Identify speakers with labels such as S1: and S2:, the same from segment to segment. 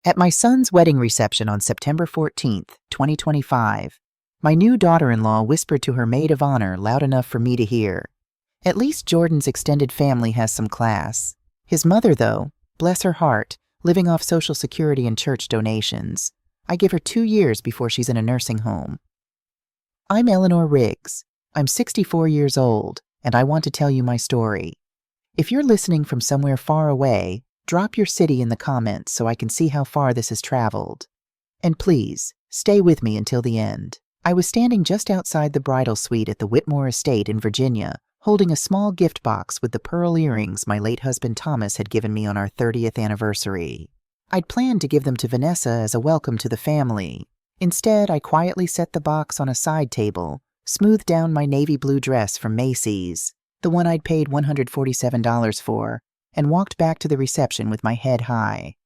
S1: At my son's wedding reception on September 14th, 2025, my new daughter-in-law whispered to her maid of honor loud enough for me to hear, "At least Jordan's extended family has some class. His mother, though, bless her heart, living off Social Security and church donations. I give her 2 years before she's in a nursing home." I'm Eleanor Riggs. I'm 64 years old, and I want to tell you my story. If you're listening from somewhere far away, drop your city in the comments so I can see how far this has traveled. And please, stay with me until the end. I was standing just outside the bridal suite at the Whitmore Estate in Virginia, holding a small gift box with the pearl earrings my late husband Thomas had given me on our 30th anniversary. I'd planned to give them to Vanessa as a welcome to the family. Instead, I quietly set the box on a side table, smoothed down my navy blue dress from Macy's, the one I'd paid $147 for, and walked back to the reception with my head high.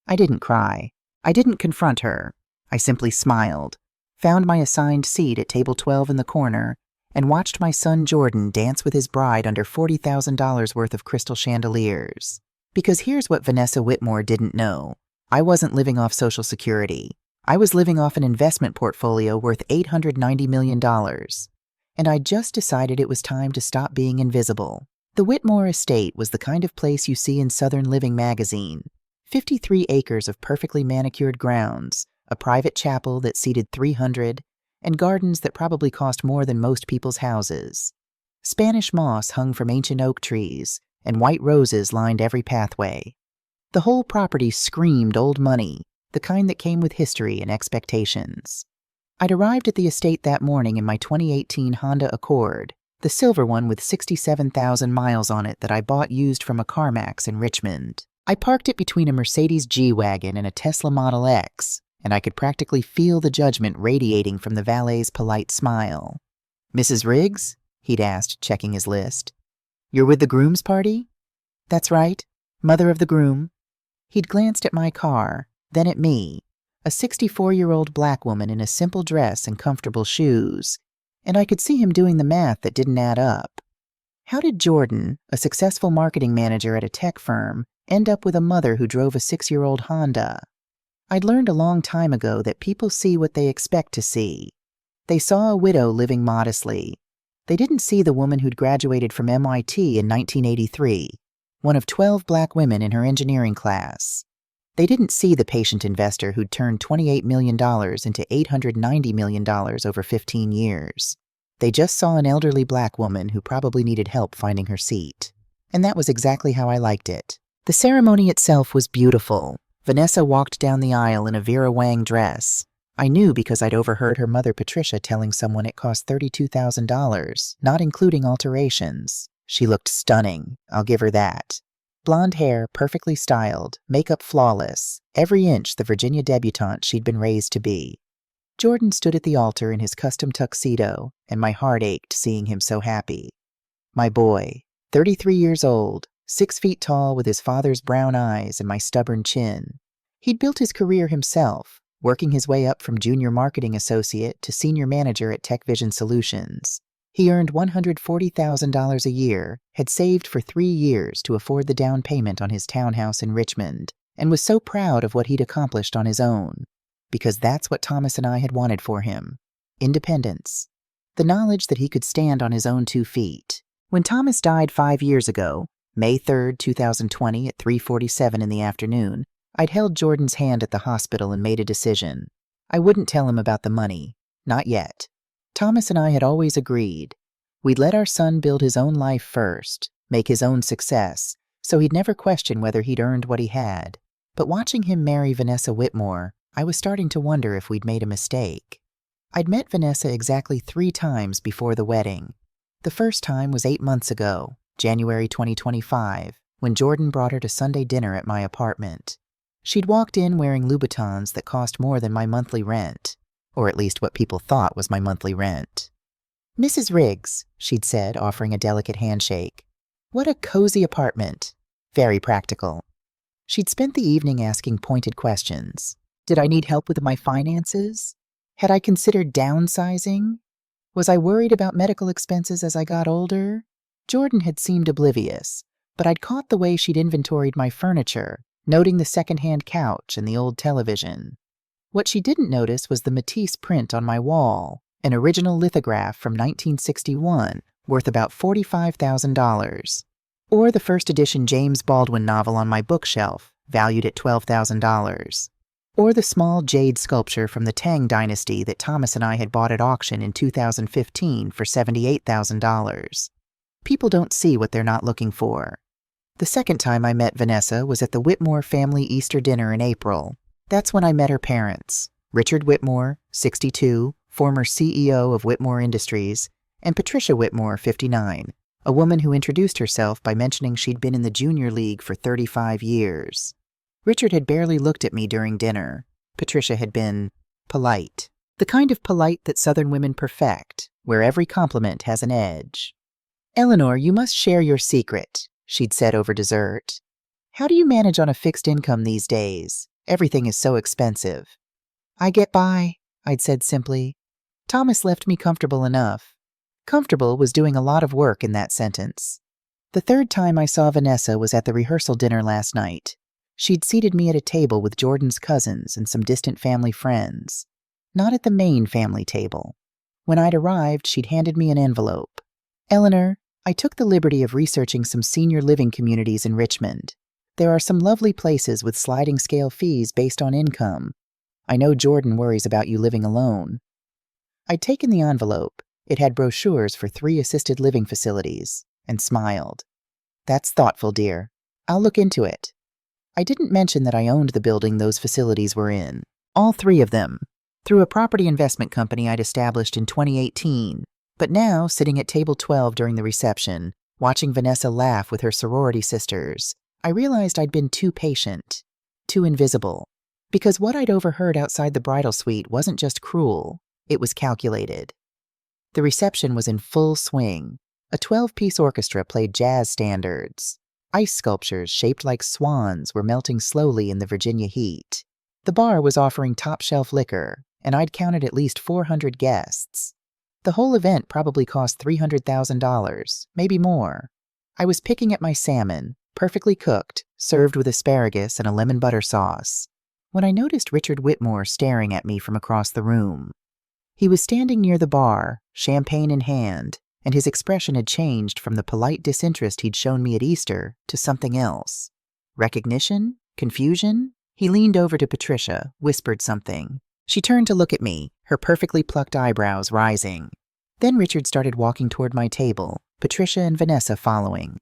S1: I didn't cry. I didn't confront her. I simply smiled, found my assigned seat at table 12 in the corner, and watched my son Jordan dance with his bride under $40,000 worth of crystal chandeliers. Because here's what Vanessa Whitmore didn't know. I wasn't living off Social Security. I was living off an investment portfolio worth $890 million. And I just decided it was time to stop being invisible. The Whitmore Estate was the kind of place you see in Southern Living magazine. 53 acres of perfectly manicured grounds, a private chapel that seated 300, and gardens that probably cost more than most people's houses. Spanish moss hung from ancient oak trees, and white roses lined every pathway. The whole property screamed old money, the kind that came with history and expectations. I'd arrived at the estate that morning in my 2018 Honda Accord, the silver one with 67,000 miles on it that I bought used from a CarMax in Richmond. I parked it between a Mercedes G-Wagon and a Tesla Model X, and I could practically feel the judgment radiating from the valet's polite smile. "Mrs. Riggs?" he'd asked, checking his list. "You're with the groom's party?" "That's right, mother of the groom." He'd glanced at my car, then at me, a 64-year-old black woman in a simple dress and comfortable shoes, and I could see him doing the math that didn't add up. How did Jordan, a successful marketing manager at a tech firm, end up with a mother who drove a 6-year-old Honda? I'd learned a long time ago that people see what they expect to see. They saw a widow living modestly. They didn't see the woman who'd graduated from MIT in 1983, one of 12 black women in her engineering class. They didn't see the patient investor who'd turned $28 million into $890 million over 15 years. They just saw an elderly black woman who probably needed help finding her seat. And that was exactly how I liked it. The ceremony itself was beautiful. Vanessa walked down the aisle in a Vera Wang dress. I knew because I'd overheard her mother Patricia telling someone it cost $32,000, not including alterations. She looked stunning, I'll give her that. Blonde hair, perfectly styled, makeup flawless, every inch the Virginia debutante she'd been raised to be. Jordan stood at the altar in his custom tuxedo, and my heart ached seeing him so happy. My boy, 33 years old, 6 feet tall with his father's brown eyes and my stubborn chin. He'd built his career himself, working his way up from junior marketing associate to senior manager at TechVision Solutions. He earned $140,000 a year, had saved for 3 years to afford the down payment on his townhouse in Richmond, and was so proud of what he'd accomplished on his own. Because that's what Thomas and I had wanted for him. Independence. The knowledge that he could stand on his own 2 feet. When Thomas died 5 years ago, May 3rd, 2020 at 3:47 in the afternoon, I'd held Jordan's hand at the hospital and made a decision. I wouldn't tell him about the money. Not yet. Thomas and I had always agreed. We'd let our son build his own life first, make his own success, so he'd never question whether he'd earned what he had. But watching him marry Vanessa Whitmore, I was starting to wonder if we'd made a mistake. I'd met Vanessa exactly 3 times before the wedding. The first time was 8 months ago, January 2025, when Jordan brought her to Sunday dinner at my apartment. She'd walked in wearing Louboutins that cost more than my monthly rent, or at least what people thought was my monthly rent. "Mrs. Riggs," she'd said, offering a delicate handshake. "What a cozy apartment. Very practical." She'd spent the evening asking pointed questions. Did I need help with my finances? Had I considered downsizing? Was I worried about medical expenses as I got older? Jordan had seemed oblivious, but I'd caught the way she'd inventoried my furniture, noting the second-hand couch and the old television. What she didn't notice was the Matisse print on my wall, an original lithograph from 1961, worth about $45,000. Or the first edition James Baldwin novel on my bookshelf, valued at $12,000. Or the small jade sculpture from the Tang dynasty that Thomas and I had bought at auction in 2015 for $78,000. People don't see what they're not looking for. The second time I met Vanessa was at the Whitmore family Easter dinner in April. That's when I met her parents, Richard Whitmore, 62, former CEO of Whitmore Industries, and Patricia Whitmore, 59, a woman who introduced herself by mentioning she'd been in the junior league for 35 years. Richard had barely looked at me during dinner. Patricia had been polite. The kind of polite that Southern women perfect, where every compliment has an edge. "Eleanor, you must share your secret," she'd said over dessert. "How do you manage on a fixed income these days? Everything is so expensive." "I get by," I'd said simply. Thomas left me comfortable enough. Comfortable was doing a lot of work in that sentence. The third time I saw Vanessa was at the rehearsal dinner last night. She'd seated me at a table with Jordan's cousins and some distant family friends. Not at the main family table. When I'd arrived, she'd handed me an envelope. "Eleanor, I took the liberty of researching some senior living communities in Richmond. There are some lovely places with sliding scale fees based on income. I know Jordan worries about you living alone." I'd taken the envelope. It had brochures for 3 assisted living facilities, and smiled. "That's thoughtful, dear. I'll look into it." I didn't mention that I owned the building those facilities were in, all 3 of them, through a property investment company I'd established in 2018. But now, sitting at table 12 during the reception, watching Vanessa laugh with her sorority sisters, I realized I'd been too patient, too invisible. Because what I'd overheard outside the bridal suite wasn't just cruel, it was calculated. The reception was in full swing. A 12-piece orchestra played jazz standards. Ice sculptures shaped like swans were melting slowly in the Virginia heat. The bar was offering top-shelf liquor, and I'd counted at least 400 guests. The whole event probably cost $300,000, maybe more. I was picking at my salmon, perfectly cooked, served with asparagus and a lemon butter sauce, when I noticed Richard Whitmore staring at me from across the room. He was standing near the bar, champagne in hand, and his expression had changed from the polite disinterest he'd shown me at Easter to something else. Recognition? Confusion? He leaned over to Patricia, whispered something. She turned to look at me, her perfectly plucked eyebrows rising. Then Richard started walking toward my table, Patricia and Vanessa following.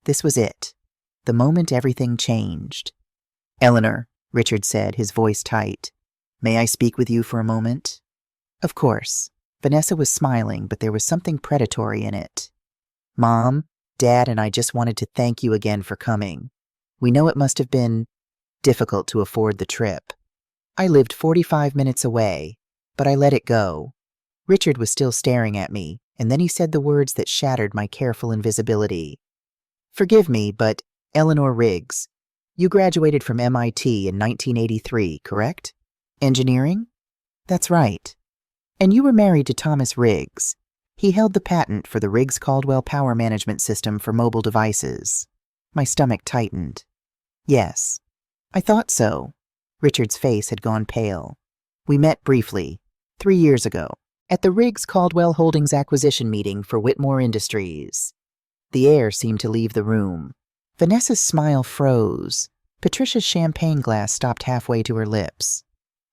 S1: This was it. The moment everything changed. "Eleanor," Richard said, his voice tight. "May I speak with you for a moment?" Of course. Vanessa was smiling, but there was something predatory in it. "Mom, Dad, and I just wanted to thank you again for coming. We know it must have been difficult to afford the trip. I lived 45 minutes away, but I let it go." Richard was still staring at me, and then he said the words that shattered my careful invisibility. "Forgive me, but Eleanor Riggs, you graduated from MIT in 1983, correct? Engineering?" "That's right." "And you were married to Thomas Riggs. He held the patent for the Riggs-Caldwell power management system for mobile devices." My stomach tightened. "Yes, I thought so." Richard's face had gone pale. "We met briefly, 3 years ago, at the Riggs-Caldwell Holdings acquisition meeting for Whitmore Industries." The air seemed to leave the room. Vanessa's smile froze. Patricia's champagne glass stopped halfway to her lips.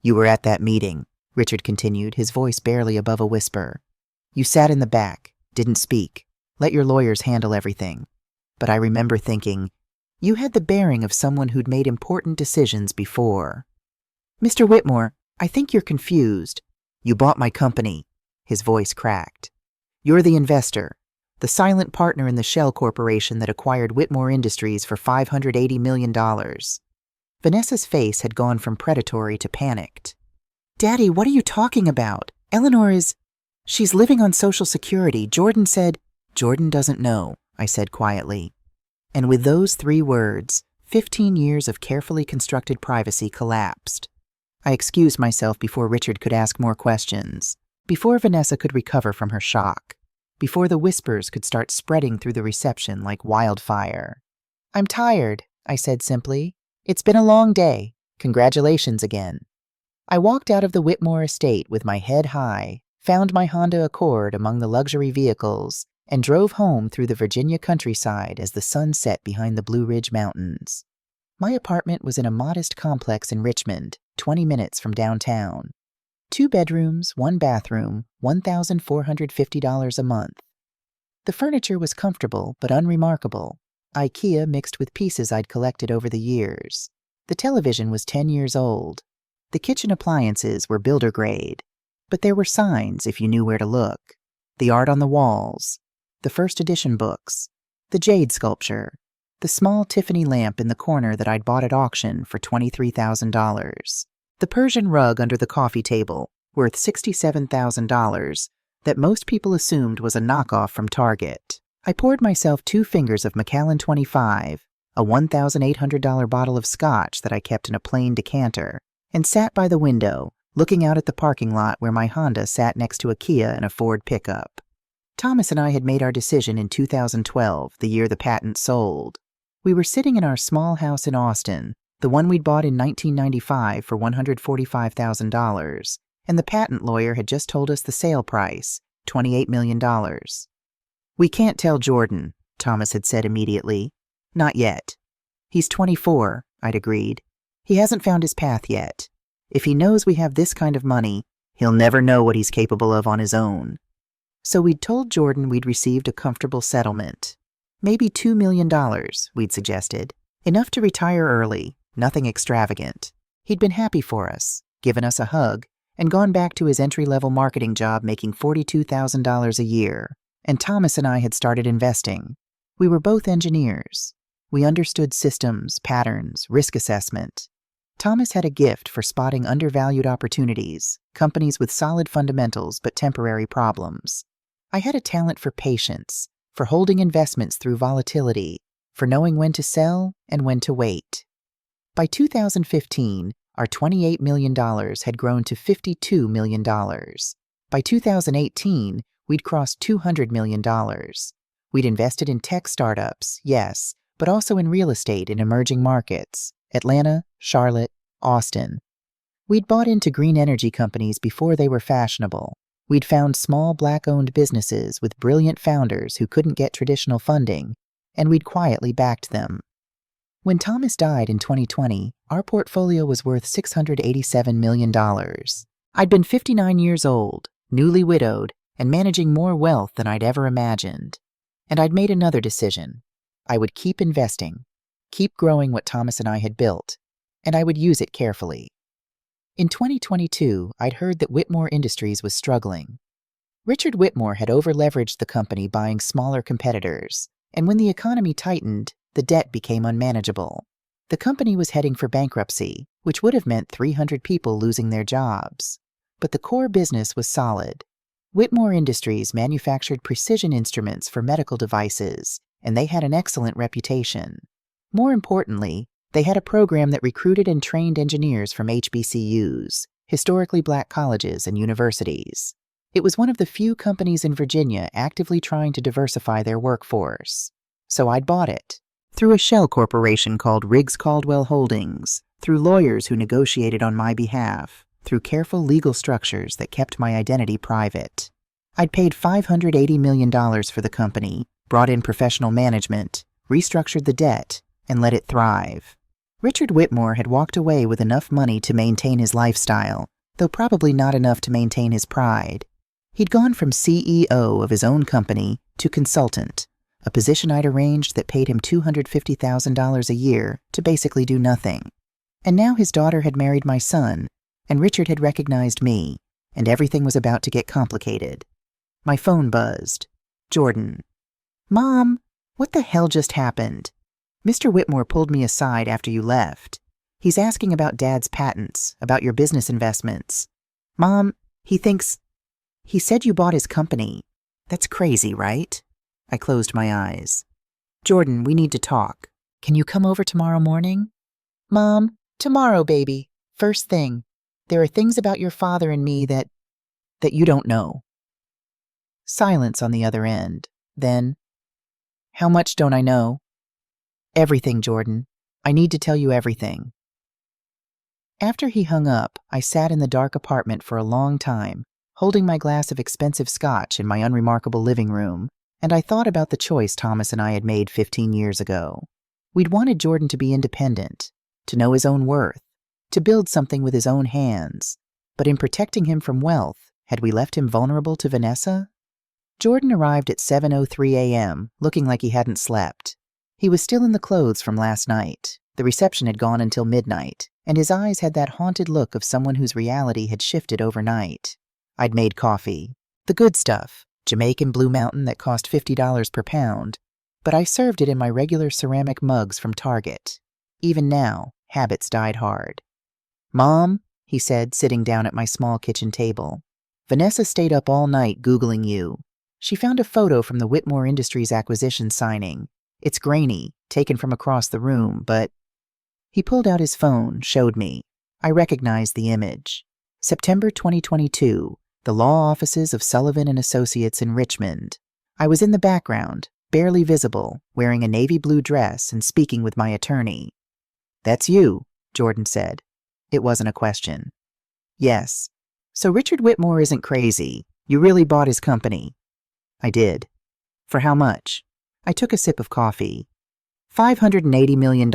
S1: "You were at that meeting," Richard continued, his voice barely above a whisper. "You sat in the back, didn't speak, let your lawyers handle everything. But I remember thinking, you had the bearing of someone who'd made important decisions before." "Mr. Whitmore, I think you're confused." "You bought my company." His voice cracked. "You're the investor, the silent partner in the shell corporation that acquired Whitmore Industries for $580 million. Vanessa's face had gone from predatory to panicked. "Daddy, what are you talking about? Eleanor is... She's living on Social Security. Jordan said..." "Jordan doesn't know," I said quietly. And with those 3 words, 15 years of carefully constructed privacy collapsed. I excused myself before Richard could ask more questions, before Vanessa could recover from her shock, before the whispers could start spreading through the reception like wildfire. "I'm tired," I said simply. It's been a long day. Congratulations again. I walked out of the Whitmore estate with my head high, found my Honda Accord among the luxury vehicles, and drove home through the Virginia countryside as the sun set behind the Blue Ridge Mountains. My apartment was in a modest complex in Richmond, 20 minutes from downtown. 2 bedrooms, 1 bathroom, $1,450 a month. The furniture was comfortable but unremarkable. IKEA mixed with pieces I'd collected over the years. The television was 10 years old. The kitchen appliances were builder grade. But there were signs if you knew where to look. The art on the walls, the first edition books, the jade sculpture, the small Tiffany lamp in the corner that I'd bought at auction for $23,000, the Persian rug under the coffee table, worth $67,000, that most people assumed was a knockoff from Target. I poured myself 2 fingers of Macallan 25, a $1,800 bottle of scotch that I kept in a plain decanter, and sat by the window, looking out at the parking lot where my Honda sat next to a Kia and a Ford pickup. Thomas and I had made our decision in 2012, the year the patent sold. We were sitting in our small house in Austin, the one we'd bought in 1995 for $145,000, and the patent lawyer had just told us the sale price, $28 million. "We can't tell Jordan," Thomas had said immediately. "Not yet." "He's 24, I'd agreed. "He hasn't found his path yet. If he knows we have this kind of money, he'll never know what he's capable of on his own." So we'd told Jordan we'd received a comfortable settlement. Maybe $2 million, we'd suggested. Enough to retire early, nothing extravagant. He'd been happy for us, given us a hug, and gone back to his entry-level marketing job making $42,000 a year. And Thomas and I had started investing. We were both engineers. We understood systems, patterns, risk assessment. Thomas had a gift for spotting undervalued opportunities, companies with solid fundamentals but temporary problems. I had a talent for patience, for holding investments through volatility, for knowing when to sell and when to wait. By 2015, our $28 million had grown to $52 million. By 2018, we'd crossed $200 million. We'd invested in tech startups, yes, but also in real estate in emerging markets, Atlanta, Charlotte, Austin. We'd bought into green energy companies before they were fashionable. We'd found small Black-owned businesses with brilliant founders who couldn't get traditional funding, and we'd quietly backed them. When Thomas died in 2020, our portfolio was worth $687 million. I'd been 59 years old, newly widowed, and managing more wealth than I'd ever imagined. And I'd made another decision. I would keep investing, keep growing what Thomas and I had built, and I would use it carefully. In 2022, I'd heard that Whitmore Industries was struggling. Richard Whitmore had over-leveraged the company buying smaller competitors, and when the economy tightened, the debt became unmanageable. The company was heading for bankruptcy, which would have meant 300 people losing their jobs. But the core business was solid. Whitmore Industries manufactured precision instruments for medical devices, and they had an excellent reputation. More importantly, they had a program that recruited and trained engineers from HBCUs, historically black colleges and universities. It was one of the few companies in Virginia actively trying to diversify their workforce. So I'd bought it. Through a shell corporation called Riggs Caldwell Holdings, through lawyers who negotiated on my behalf, through careful legal structures that kept my identity private. I'd paid $580 million for the company, brought in professional management, restructured the debt, and let it thrive. Richard Whitmore had walked away with enough money to maintain his lifestyle, though probably not enough to maintain his pride. He'd gone from CEO of his own company to consultant, a position I'd arranged that paid him $250,000 a year to basically do nothing. And now his daughter had married my son, and Richard had recognized me, and everything was about to get complicated. My phone buzzed. Jordan. "Mom, what the hell just happened? Mr. Whitmore pulled me aside after you left. He's asking about Dad's patents, about your business investments. Mom, he said you bought his company. That's crazy, right?" I closed my eyes. "Jordan, we need to talk. Can you come over tomorrow morning?" "Mom, tomorrow, baby. First thing. There are things about your father and me that you don't know." Silence on the other end. Then, "How much don't I know?" "Everything, Jordan. I need to tell you everything." After he hung up, I sat in the dark apartment for a long time, holding my glass of expensive scotch in my unremarkable living room, and I thought about the choice Thomas and I had made 15 years ago. We'd wanted Jordan to be independent, to know his own worth, to build something with his own hands. But in protecting him from wealth, had we left him vulnerable to Vanessa? Jordan arrived at 7:03 a.m., looking like he hadn't slept. He was still in the clothes from last night. The reception had gone until midnight, and his eyes had that haunted look of someone whose reality had shifted overnight. I'd made coffee. The good stuff, Jamaican Blue Mountain that cost $50 per pound, but I served it in my regular ceramic mugs from Target. Even now, habits died hard. "Mom," he said, sitting down at my small kitchen table, "Vanessa stayed up all night Googling you. She found a photo from the Whitmore Industries acquisition signing. It's grainy, taken from across the room, but..." He pulled out his phone, showed me. I recognized the image. September 2022, the law offices of Sullivan and Associates in Richmond. I was in the background, barely visible, wearing a navy blue dress and speaking with my attorney. "That's you," Jordan said. It wasn't a question. "Yes. So Richard Whitmore isn't crazy. You really bought his company." I did. "For how much?" I took a sip of coffee. $580 million.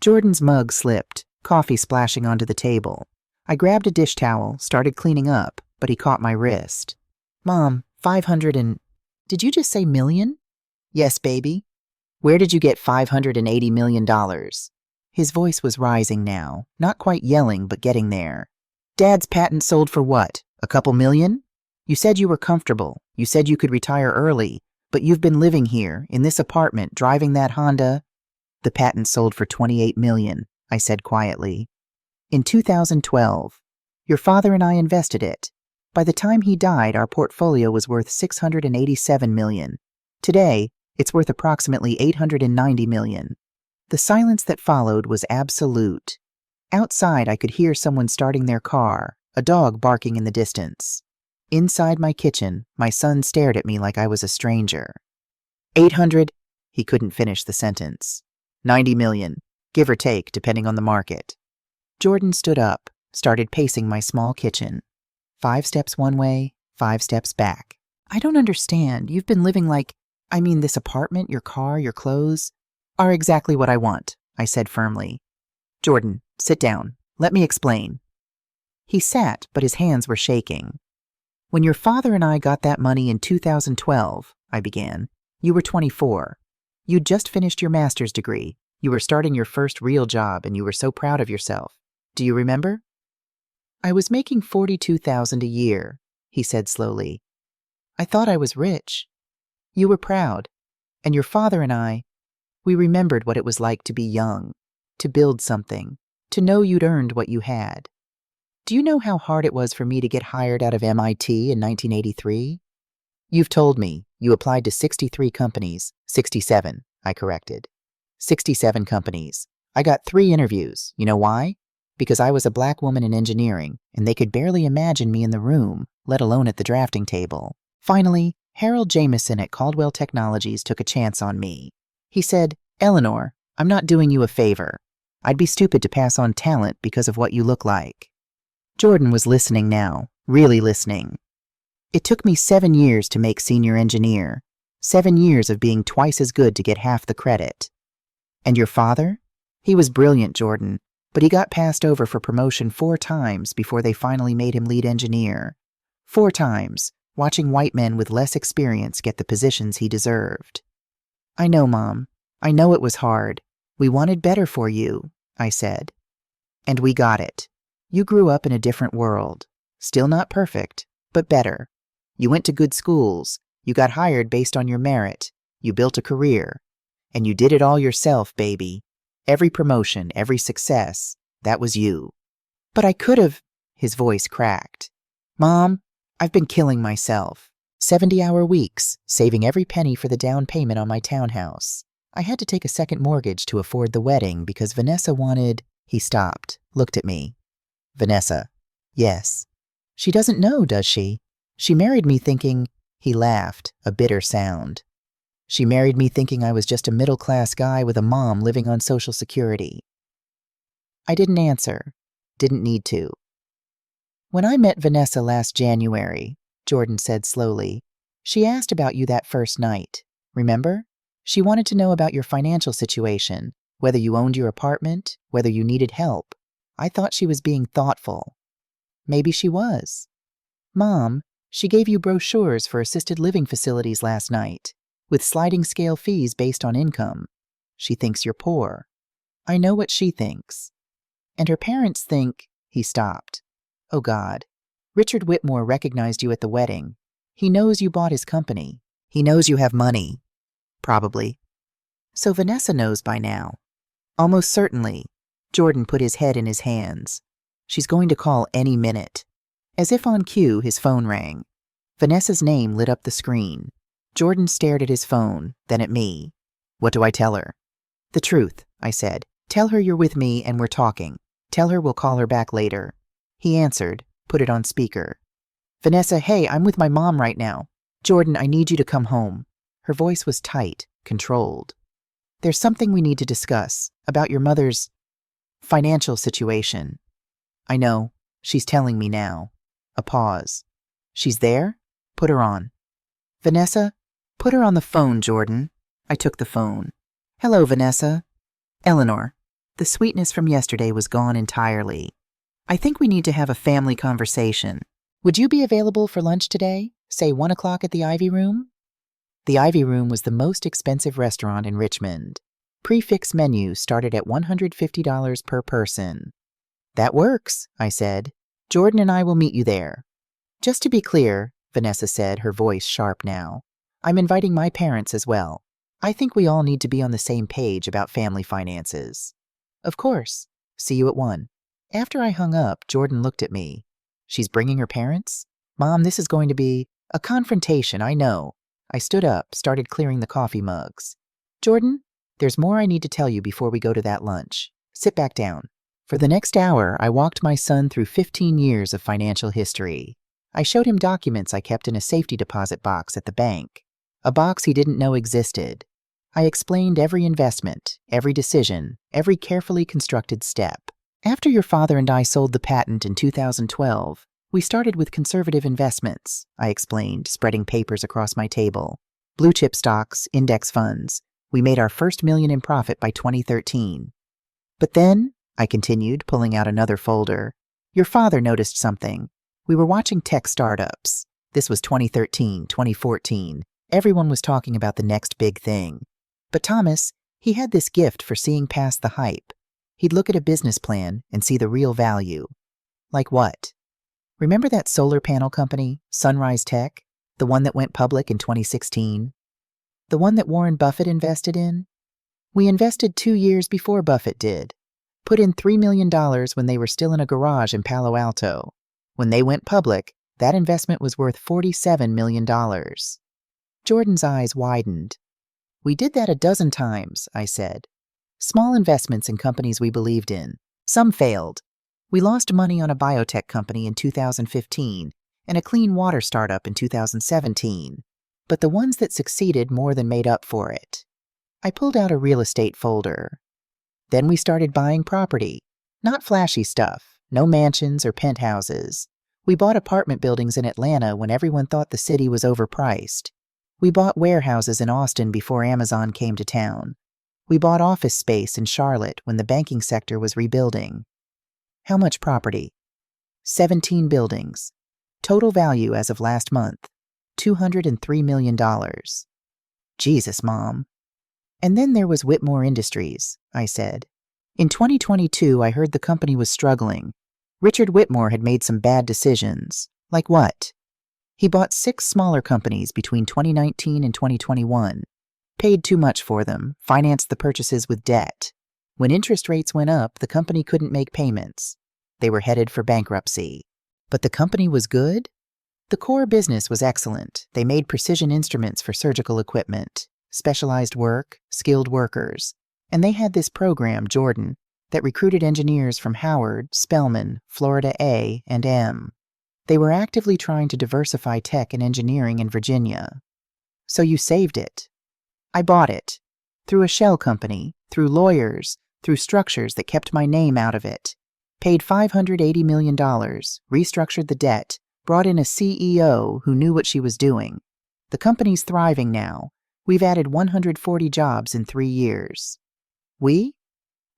S1: Jordan's mug slipped, coffee splashing onto the table. I grabbed a dish towel, started cleaning up, but he caught my wrist. "Mom, 500 and... Did you just say million?" "Yes, baby." "Where did you get $580 million? His voice was rising now, not quite yelling, but getting there. "Dad's patent sold for what? A couple million? You said you were comfortable. You said you could retire early, but you've been living here, in this apartment, driving that Honda." "The patent sold for $28 million, I said quietly. "In 2012. Your father and I invested it. By the time he died, our portfolio was worth $687 million. Today, it's worth approximately $890 million. The silence that followed was absolute. Outside, I could hear someone starting their car, a dog barking in the distance. Inside my kitchen, my son stared at me like I was a stranger. 800, he couldn't finish the sentence. 90 million, give or take, depending on the market. Jordan stood up, started pacing my small kitchen. 5 steps one way, 5 steps back. "I don't understand. You've been living like... this apartment, your car, your clothes, are exactly what I want," I said firmly. "Jordan, sit down. Let me explain." He sat, but his hands were shaking. "When your father and I got that money in 2012, I began, you were 24. You'd just finished your master's degree. You were starting your first real job, and you were so proud of yourself. Do you remember?" "I was making $42,000 a year," he said slowly. "I thought I was rich. You were proud. And your father and I, we remembered what it was like to be young, to build something, to know you'd earned what you had. Do you know how hard it was for me to get hired out of MIT in 1983? You've told me you applied to 63 companies. 67, I corrected. 67 companies. I got 3 interviews. You know why? Because I was a black woman in engineering, and they could barely imagine me in the room, let alone at the drafting table. Finally, Harold Jameson at Caldwell Technologies took a chance on me. He said, "Eleanor, I'm not doing you a favor. I'd be stupid to pass on talent because of what you look like." Jordan was listening now, really listening. "It took me 7 years to make senior engineer. 7 years of being twice as good to get half the credit. And your father? He was brilliant, Jordan, but he got passed over for promotion 4 times before they finally made him lead engineer. 4 times, watching white men with less experience get the positions he deserved." "I know, Mom. I know it was hard. We wanted better for you," I said. "And we got it. You grew up in a different world. Still not perfect, but better. You went to good schools. You got hired based on your merit. You built a career. And you did it all yourself, baby. Every promotion, every success, that was you." "But I could have..." His voice cracked. "Mom, I've been killing myself. 70-hour weeks, saving every penny for the down payment on my townhouse. I had to take a second mortgage to afford the wedding because Vanessa wanted..." He stopped, looked at me. "Vanessa." "Yes." "She doesn't know, does she? She married me thinking..." He laughed, a bitter sound. She married me thinking I was just a middle-class guy with a mom living on Social Security. I didn't answer. Didn't need to. When I met Vanessa last January, Jordan said slowly, she asked about you that first night. Remember? She wanted to know about your financial situation, whether you owned your apartment, whether you needed help. I thought she was being thoughtful. Maybe she was. Mom, she gave you brochures for assisted living facilities last night, with sliding scale fees based on income. She thinks you're poor. I know what she thinks. And her parents think, he stopped. Oh God. Richard Whitmore recognized you at the wedding. He knows you bought his company. He knows you have money. Probably. So Vanessa knows by now. Almost certainly. Jordan put his head in his hands. She's going to call any minute. As if on cue, his phone rang. Vanessa's name lit up the screen. Jordan stared at his phone, then at me. What do I tell her? The truth, I said. Tell her you're with me and we're talking. Tell her we'll call her back later. He answered, put it on speaker. Vanessa, hey, I'm with my mom right now. Jordan, I need you to come home. Her voice was tight, controlled. There's something we need to discuss about your mother's financial situation. I know. She's telling me now. A pause. She's there? Put her on. Vanessa? Put her on the phone, Jordan. I took the phone. Hello, Vanessa. Eleanor. The sweetness from yesterday was gone entirely. I think we need to have a family conversation. Would you be available for lunch today? Say 1 o'clock at the Ivy Room? The Ivy Room was the most expensive restaurant in Richmond. Prix menu started at $150 per person. That works, I said. Jordan and I will meet you there. Just to be clear, Vanessa said, her voice sharp now, I'm inviting my parents as well. I think we all need to be on the same page about family finances. Of course. See you at 1. After I hung up, Jordan looked at me. She's bringing her parents? Mom, this is going to be a confrontation, I know. I stood up, started clearing the coffee mugs. Jordan, there's more I need to tell you before we go to that lunch. Sit back down. For the next hour, I walked my son through 15 years of financial history. I showed him documents I kept in a safety deposit box at the bank, a box he didn't know existed. I explained every investment, every decision, every carefully constructed step. After your father and I sold the patent in 2012, we started with conservative investments, I explained, spreading papers across my table. Blue chip stocks, index funds. We made our first million in profit by 2013. But then, I continued, pulling out another folder, your father noticed something. We were watching tech startups. This was 2013, 2014. Everyone was talking about the next big thing. But Thomas, he had this gift for seeing past the hype. He'd look at a business plan and see the real value. Like what? Remember that solar panel company, Sunrise Tech? The one that went public in 2016? The one that Warren Buffett invested in? We invested 2 years before Buffett did. Put in $3 million when they were still in a garage in Palo Alto. When they went public, that investment was worth $47 million. Jordan's eyes widened. We did that a dozen times, I said. Small investments in companies we believed in. Some failed. We lost money on a biotech company in 2015 and a clean water startup in 2017. But the ones that succeeded more than made up for it. I pulled out a real estate folder. Then we started buying property. Not flashy stuff, no mansions or penthouses. We bought apartment buildings in Atlanta when everyone thought the city was overpriced. We bought warehouses in Austin before Amazon came to town. We bought office space in Charlotte when the banking sector was rebuilding. How much property? 17 buildings. Total value as of last month, $203 million. Jesus, Mom. And then there was Whitmore Industries, I said. In 2022, I heard the company was struggling. Richard Whitmore had made some bad decisions. Like what? He bought 6 smaller companies between 2019 and 2021. Paid too much for them, financed the purchases with debt. When interest rates went up, the company couldn't make payments. They were headed for bankruptcy. But the company was good? The core business was excellent. They made precision instruments for surgical equipment, specialized work, skilled workers. And they had this program, Jordan, that recruited engineers from Howard, Spelman, Florida A and M. They were actively trying to diversify tech and engineering in Virginia. So you saved it. I bought it. Through a shell company, through lawyers, through structures that kept my name out of it. Paid $580 million, restructured the debt, brought in a CEO who knew what she was doing. The company's thriving now. We've added 140 jobs in 3 years. We?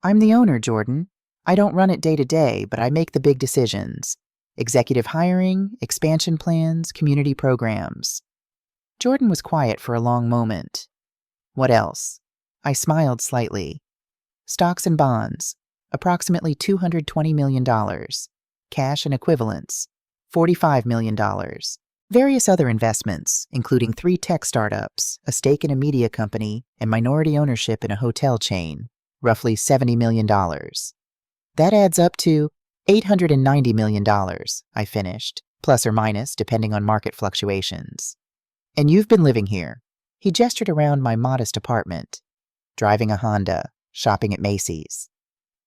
S1: I'm the owner, Jordan. I don't run it day to day, but I make the big decisions. Executive hiring, expansion plans, community programs. Jordan was quiet for a long moment. What else? I smiled slightly. Stocks and bonds, approximately $220 million. Cash and equivalents, $45 million. Various other investments, including 3 tech startups, a stake in a media company, and minority ownership in a hotel chain, roughly $70 million. That adds up to $890 million, I finished, plus or minus, depending on market fluctuations. And you've been living here. He gestured around my modest apartment. Driving a Honda, shopping at Macy's.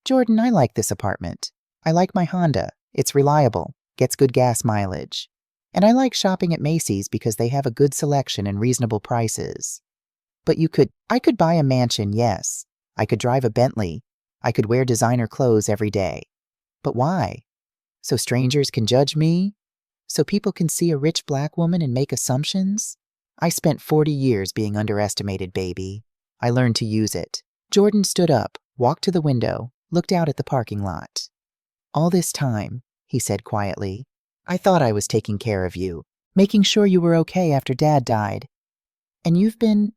S1: Jordan, I like this apartment. I like my Honda. It's reliable, gets good gas mileage. And I like shopping at Macy's because they have a good selection and reasonable prices. But I could buy a mansion, yes. I could drive a Bentley. I could wear designer clothes every day. But why? So strangers can judge me? So people can see a rich black woman and make assumptions? I spent 40 years being underestimated, baby. I learned to use it. Jordan stood up, walked to the window, looked out at the parking lot. All this time, he said quietly, I thought I was taking care of you, making sure you were okay after Dad died. And you've been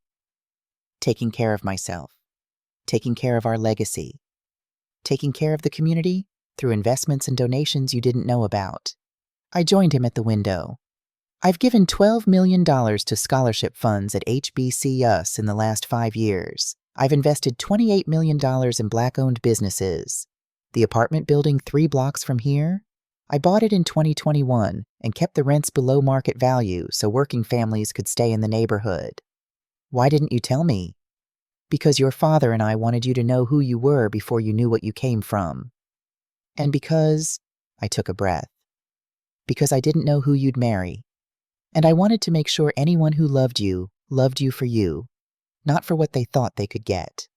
S1: taking care of myself, taking care of our legacy, taking care of the community through investments and donations you didn't know about. I joined him at the window. I've given $12 million to scholarship funds at HBCUs in the last 5 years. I've invested $28 million in Black-owned businesses. The apartment building 3 blocks from here? I bought it in 2021 and kept the rents below market value so working families could stay in the neighborhood. Why didn't you tell me? Because your father and I wanted you to know who you were before you knew what you came from. And because, I took a breath, because I didn't know who you'd marry. And I wanted to make sure anyone who loved you for you, not for what they thought they could get.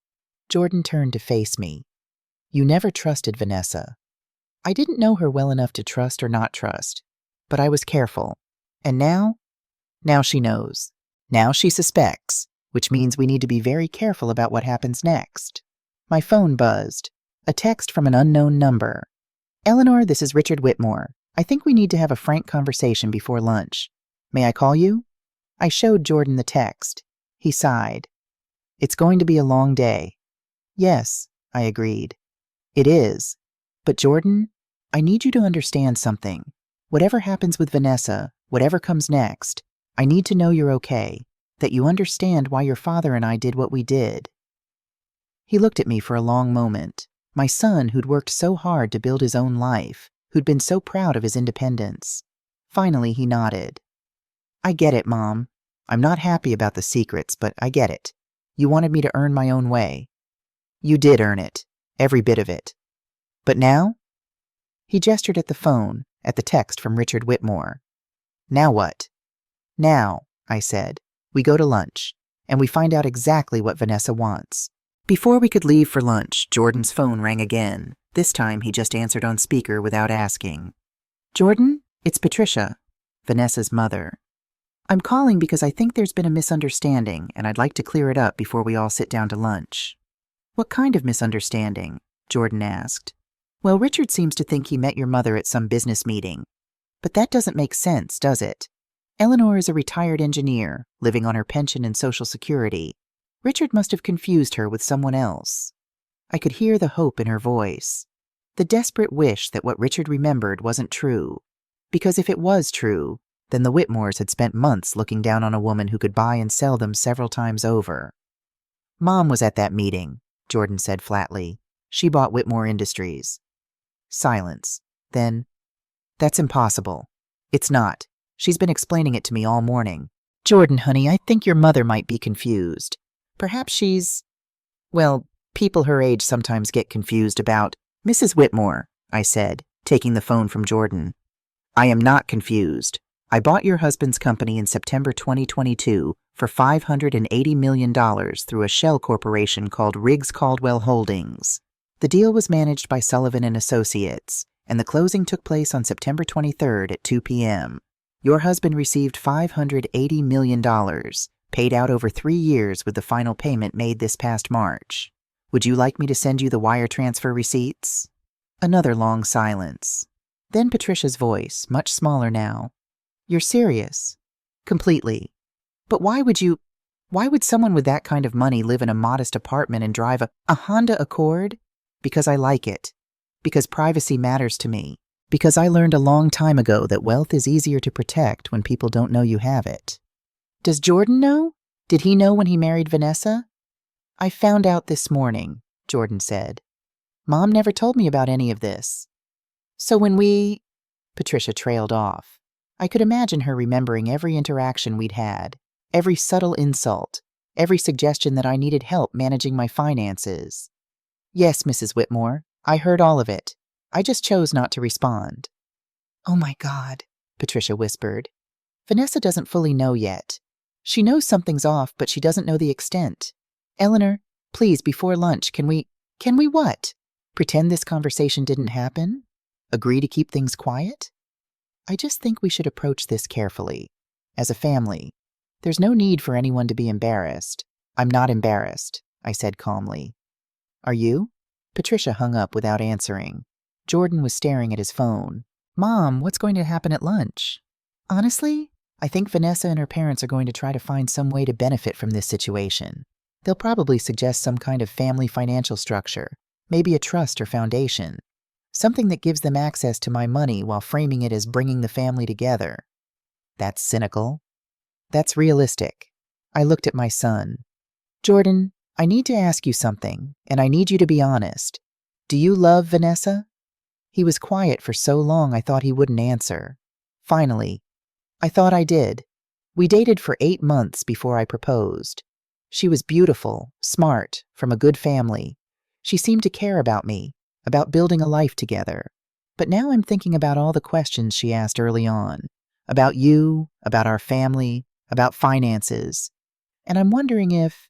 S1: Jordan turned to face me. You never trusted Vanessa. I didn't know her well enough to trust or not trust, but I was careful. And now? Now she knows. Now she suspects, which means we need to be very careful about what happens next. My phone buzzed. A text from an unknown number. Eleanor, this is Richard Whitmore. I think we need to have a frank conversation before lunch. May I call you? I showed Jordan the text. He sighed. It's going to be a long day. Yes, I agreed. It is. But Jordan, I need you to understand something. Whatever happens with Vanessa, whatever comes next, I need to know you're okay, that you understand why your father and I did what we did. He looked at me for a long moment. My son who'd worked so hard to build his own life, who'd been so proud of his independence. Finally, he nodded. I get it, Mom. I'm not happy about the secrets, but I get it. You wanted me to earn my own way. You did earn it, every bit of it. But now? He gestured at the phone, at the text from Richard Whitmore. Now what? Now, I said, we go to lunch, and we find out exactly what Vanessa wants. Before we could leave for lunch, Jordan's phone rang again. This time he just answered on speaker without asking. Jordan, it's Patricia, Vanessa's mother. I'm calling because I think there's been a misunderstanding, and I'd like to clear it up before we all sit down to lunch. What kind of misunderstanding? Jordan asked. Well, Richard seems to think he met your mother at some business meeting. But that doesn't make sense, does it? Eleanor is a retired engineer, living on her pension and Social Security. Richard must have confused her with someone else. I could hear the hope in her voice. The desperate wish that what Richard remembered wasn't true. Because if it was true, then the Whitmores had spent months looking down on a woman who could buy and sell them several times over. Mom was at that meeting, Jordan said flatly. She bought Whitmore Industries. Silence. Then, that's impossible. It's not. She's been explaining it to me all morning. Jordan, honey, I think your mother might be confused. Perhaps she's... Well, people her age sometimes get confused about... Mrs. Whitmore, I said, taking the phone from Jordan. I am not confused. I bought your husband's company in September 2022 for $580 million through a shell corporation called Riggs Caldwell Holdings. The deal was managed by Sullivan and Associates, and the closing took place on September 23rd at 2 p.m. Your husband received $580 million, paid out over 3 years with the final payment made this past March. Would you like me to send you the wire transfer receipts? Another long silence. Then Patricia's voice, much smaller now. You're serious? Completely. But why would someone with that kind of money live in a modest apartment and drive a Honda Accord? Because I like it. Because privacy matters to me. Because I learned a long time ago that wealth is easier to protect when people don't know you have it. Does Jordan know? Did he know when he married Vanessa? I found out this morning, Jordan said. Mom never told me about any of this. So when Patricia trailed off. I could imagine her remembering every interaction we'd had, every subtle insult, every suggestion that I needed help managing my finances. Yes, Mrs. Whitmore, I heard all of it. I just chose not to respond. Oh my God, Patricia whispered. Vanessa doesn't fully know yet. She knows something's off, but she doesn't know the extent. Eleanor, please, before lunch, can we what? Pretend this conversation didn't happen? Agree to keep things quiet? I just think we should approach this carefully. As a family, there's no need for anyone to be embarrassed. I'm not embarrassed, I said calmly. Are you? Patricia hung up without answering. Jordan was staring at his phone. Mom, what's going to happen at lunch? Honestly, I think Vanessa and her parents are going to try to find some way to benefit from this situation. They'll probably suggest some kind of family financial structure, maybe a trust or foundation. Something that gives them access to my money while framing it as bringing the family together. That's cynical. That's realistic. I looked at my son. Jordan, I need to ask you something, and I need you to be honest. Do you love Vanessa? He was quiet for so long I thought he wouldn't answer. Finally, I thought I did. We dated for 8 months before I proposed. She was beautiful, smart, from a good family. She seemed to care about me, about building a life together. But now I'm thinking about all the questions she asked early on. About you, about our family, about finances. And I'm wondering if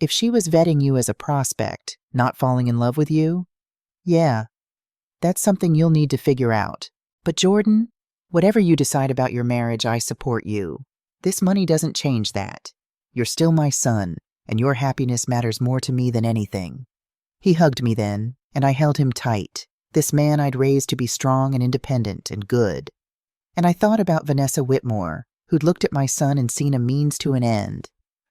S1: she was vetting you as a prospect, not falling in love with you? Yeah, that's something you'll need to figure out. But Jordan, whatever you decide about your marriage, I support you. This money doesn't change that. You're still my son, and your happiness matters more to me than anything. He hugged me then, and I held him tight, this man I'd raised to be strong and independent and good. And I thought about Vanessa Whitmore, who'd looked at my son and seen a means to an end,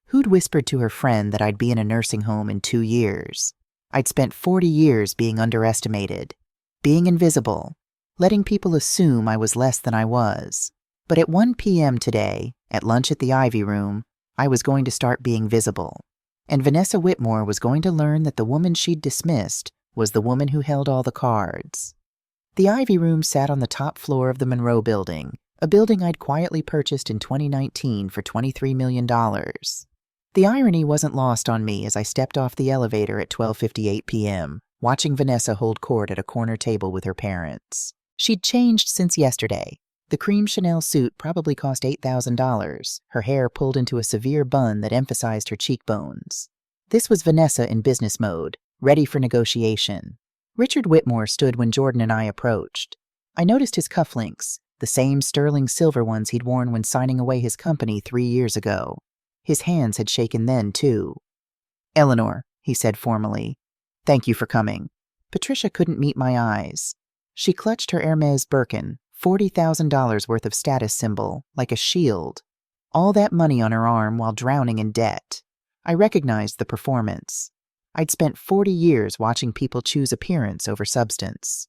S1: who'd whispered to her friend that I'd be in a nursing home in 2 years. I'd spent 40 years being underestimated, being invisible, letting people assume I was less than I was. But at 1 p.m. today, at lunch at the Ivy Room, I was going to start being visible. And Vanessa Whitmore was going to learn that the woman she'd dismissed was the woman who held all the cards. The Ivy Room sat on the top floor of the Monroe Building, a building I'd quietly purchased in 2019 for $23 million. The irony wasn't lost on me as I stepped off the elevator at 12:58 p.m., watching Vanessa hold court at a corner table with her parents. She'd changed since yesterday. The cream Chanel suit probably cost $8,000, her hair pulled into a severe bun that emphasized her cheekbones. This was Vanessa in business mode, ready for negotiation. Richard Whitmore stood when Jordan and I approached. I noticed his cufflinks, the same sterling silver ones he'd worn when signing away his company 3 years ago. His hands had shaken then, too. Eleanor, he said formally, thank you for coming. Patricia couldn't meet my eyes. She clutched her Hermes Birkin, $40,000 worth of status symbol, like a shield. All that money on her arm while drowning in debt. I recognized the performance. I'd spent 40 years watching people choose appearance over substance.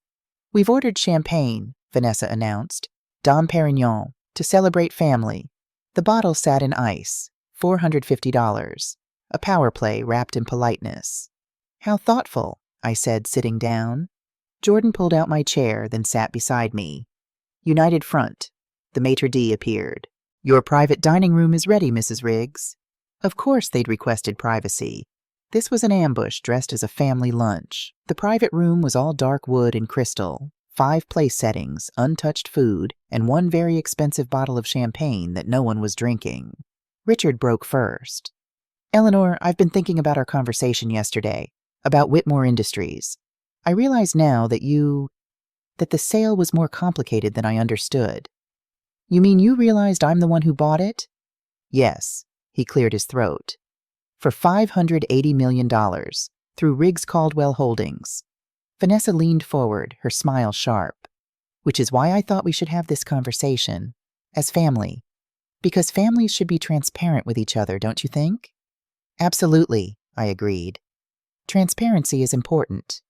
S1: We've ordered champagne, Vanessa announced. Dom Perignon, to celebrate family. The bottle sat in ice, $450. A power play wrapped in politeness. How thoughtful, I said, sitting down. Jordan pulled out my chair, then sat beside me. United Front. The maitre d' appeared. Your private dining room is ready, Mrs. Riggs. Of course they'd requested privacy. This was an ambush dressed as a family lunch. The private room was all dark wood and crystal, 5 place settings, untouched food, and one very expensive bottle of champagne that no one was drinking. Richard broke first. Eleanor, I've been thinking about our conversation yesterday, about Whitmore Industries. I realize now that the sale was more complicated than I understood. You mean you realized I'm the one who bought it? Yes, he cleared his throat. For $580 million, through Riggs Caldwell Holdings. Vanessa leaned forward, her smile sharp. Which is why I thought we should have this conversation. As family. Because families should be transparent with each other, don't you think? Absolutely, I agreed. Transparency is important.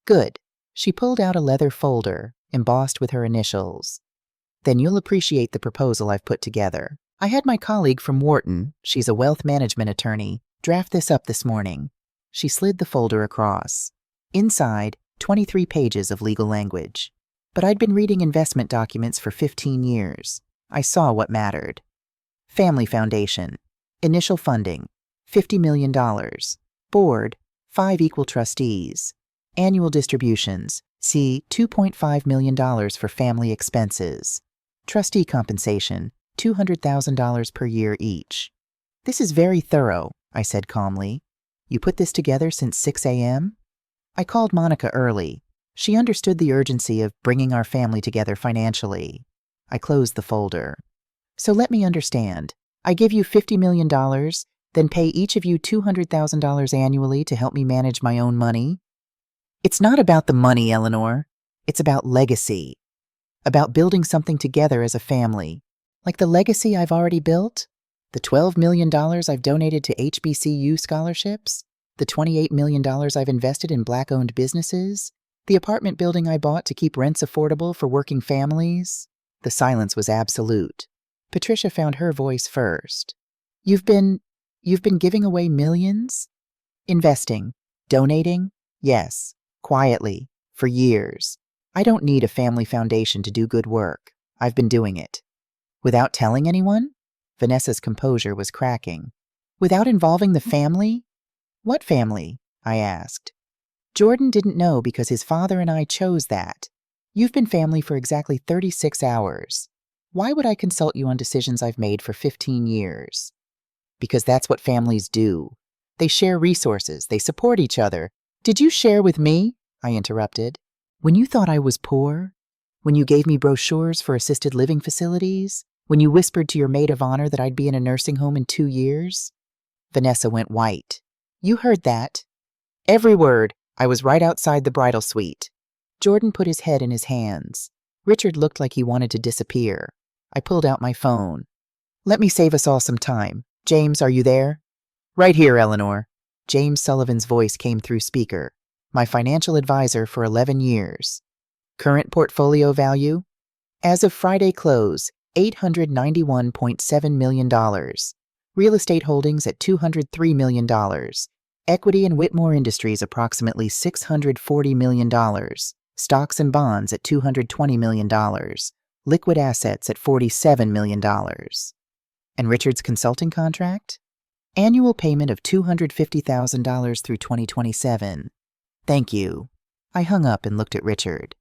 S1: Good. She pulled out a leather folder, embossed with her initials. Then you'll appreciate the proposal I've put together. I had my colleague from Wharton, she's a wealth management attorney, draft this up this morning. She slid the folder across. Inside, 23 pages of legal language. But I'd been reading investment documents for 15 years. I saw what mattered. Family Foundation. Initial funding. $50 million. Board. 5 equal trustees. Annual distributions. See $2.5 million for family expenses. Trustee compensation. $200,000 per year each. This is very thorough, I said calmly. You put this together since 6 a.m.? I called Monica early. She understood the urgency of bringing our family together financially. I closed the folder. So let me understand. I give you $50 million, then pay each of you $200,000 annually to help me manage my own money? It's not about the money, Eleanor. It's about legacy. About building something together as a family. Like the legacy I've already built? The $12 million I've donated to HBCU scholarships? The $28 million I've invested in Black-owned businesses? The apartment building I bought to keep rents affordable for working families? The silence was absolute. Patricia found her voice first. You've been giving away millions? Investing. Donating? Yes. Quietly. For years. I don't need a family foundation to do good work. I've been doing it. Without telling anyone? Vanessa's composure was cracking. Without involving the family? What family? I asked. Jordan didn't know because his father and I chose that. You've been family for exactly 36 hours. Why would I consult you on decisions I've made for 15 years? Because that's what families do. They share resources. They support each other. Did you share with me? I interrupted. When you thought I was poor? When you gave me brochures for assisted living facilities? When you whispered to your maid of honor that I'd be in a nursing home in 2 years? Vanessa went white. You heard that. Every word. I was right outside the bridal suite. Jordan put his head in his hands. Richard looked like he wanted to disappear. I pulled out my phone. Let me save us all some time. James, are you there? Right here, Eleanor. James Sullivan's voice came through speaker. My financial advisor for 11 years. Current portfolio value? As of Friday close, $891.7 million. Real estate holdings at $203 million. Equity in Whitmore Industries approximately $640 million. Stocks and bonds at $220 million. Liquid assets at $47 million. And Richard's consulting contract? Annual payment of $250,000 through 2027. Thank you. I hung up and looked at Richard.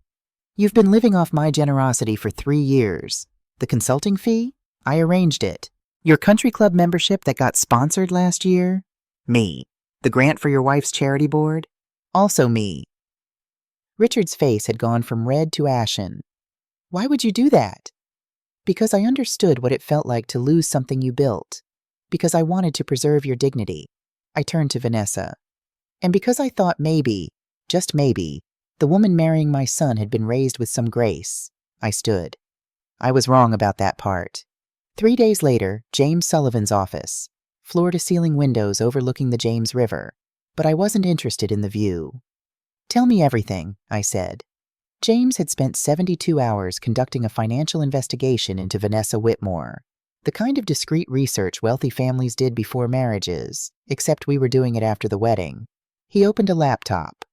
S1: You've been living off my generosity for 3 years. The consulting fee? I arranged it. Your country club membership that got sponsored last year? Me. The grant for your wife's charity board? Also me. Richard's face had gone from red to ashen. Why would you do that? Because I understood what it felt like to lose something you built. Because I wanted to preserve your dignity. I turned to Vanessa. And because I thought maybe, just maybe, the woman marrying my son had been raised with some grace. I stood. I was wrong about that part. 3 days later, James Sullivan's office. Floor-to-ceiling windows overlooking the James River. But I wasn't interested in the view. Tell me everything, I said. James had spent 72 hours conducting a financial investigation into Vanessa Whitmore. The kind of discreet research wealthy families did before marriages, except we were doing it after the wedding. He opened a laptop.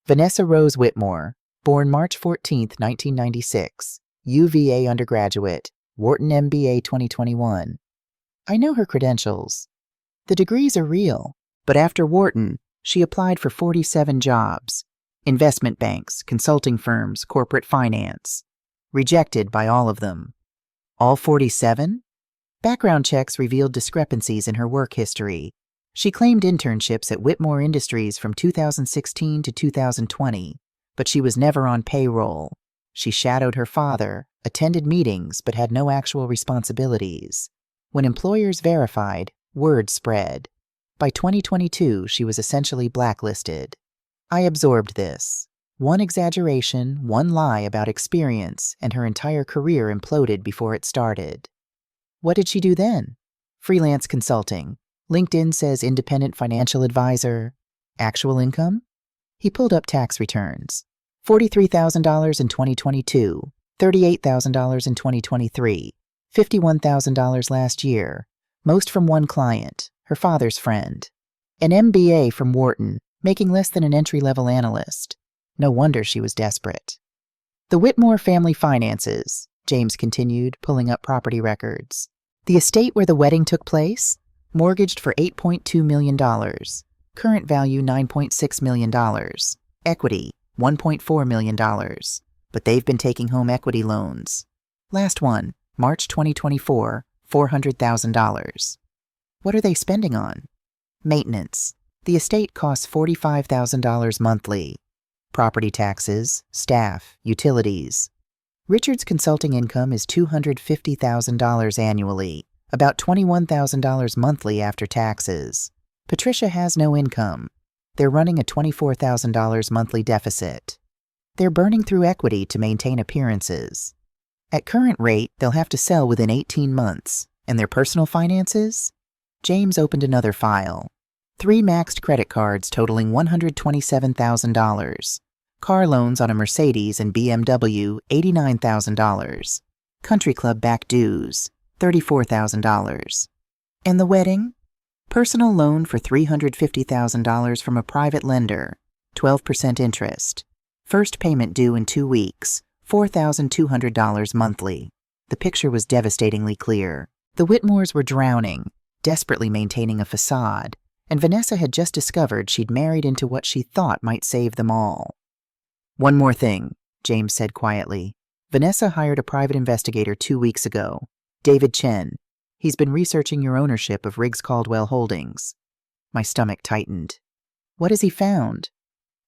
S1: Vanessa Rose Whitmore, born March 14, 1996, UVA undergraduate, Wharton MBA 2021. I know her credentials. The degrees are real, but after Wharton, she applied for 47 jobs. Investment banks, consulting firms, corporate finance. Rejected by all of them. All 47? Background checks revealed discrepancies in her work history. She claimed internships at Whitmore Industries from 2016 to 2020, but she was never on payroll. She shadowed her father, attended meetings, but had no actual responsibilities. When employers verified, word spread. By 2022, she was essentially blacklisted. I absorbed this. One exaggeration, one lie about experience, and her entire career imploded before it started. What did she do then? Freelance consulting. LinkedIn says independent financial advisor. Actual income? He pulled up tax returns. $43,000 in 2022, $38,000 in 2023, $51,000 last year, most from one client, her father's friend. An MBA from Wharton, making less than an entry-level analyst. No wonder she was desperate. The Whitmore family finances, James continued, pulling up property records. The estate where the wedding took place? Mortgaged for $8.2 million. Current value $9.6 million. Equity $1.4 million. But they've been taking home equity loans. Last one, March 2024, $400,000. What are they spending on? Maintenance. The estate costs $45,000 monthly. Property taxes, staff, utilities. Richard's consulting income is $250,000 annually, about $21,000 monthly after taxes. Patricia has no income. They're running a $24,000 monthly deficit. They're burning through equity to maintain appearances. At current rate, they'll have to sell within 18 months. And their personal finances? James opened another file. 3 maxed credit cards totaling $127,000. Car loans on a Mercedes and BMW, $89,000. Country club back dues, $34,000. And the wedding? Personal loan for $350,000 from a private lender, 12% interest. First payment due in 2 weeks, $4,200 monthly. The picture was devastatingly clear. The Whitmores were drowning, desperately maintaining a facade, and Vanessa had just discovered she'd married into what she thought might save them all. One more thing, James said quietly. Vanessa hired a private investigator 2 weeks ago, David Chen. He's been researching your ownership of Riggs Caldwell Holdings. My stomach tightened. What has he found?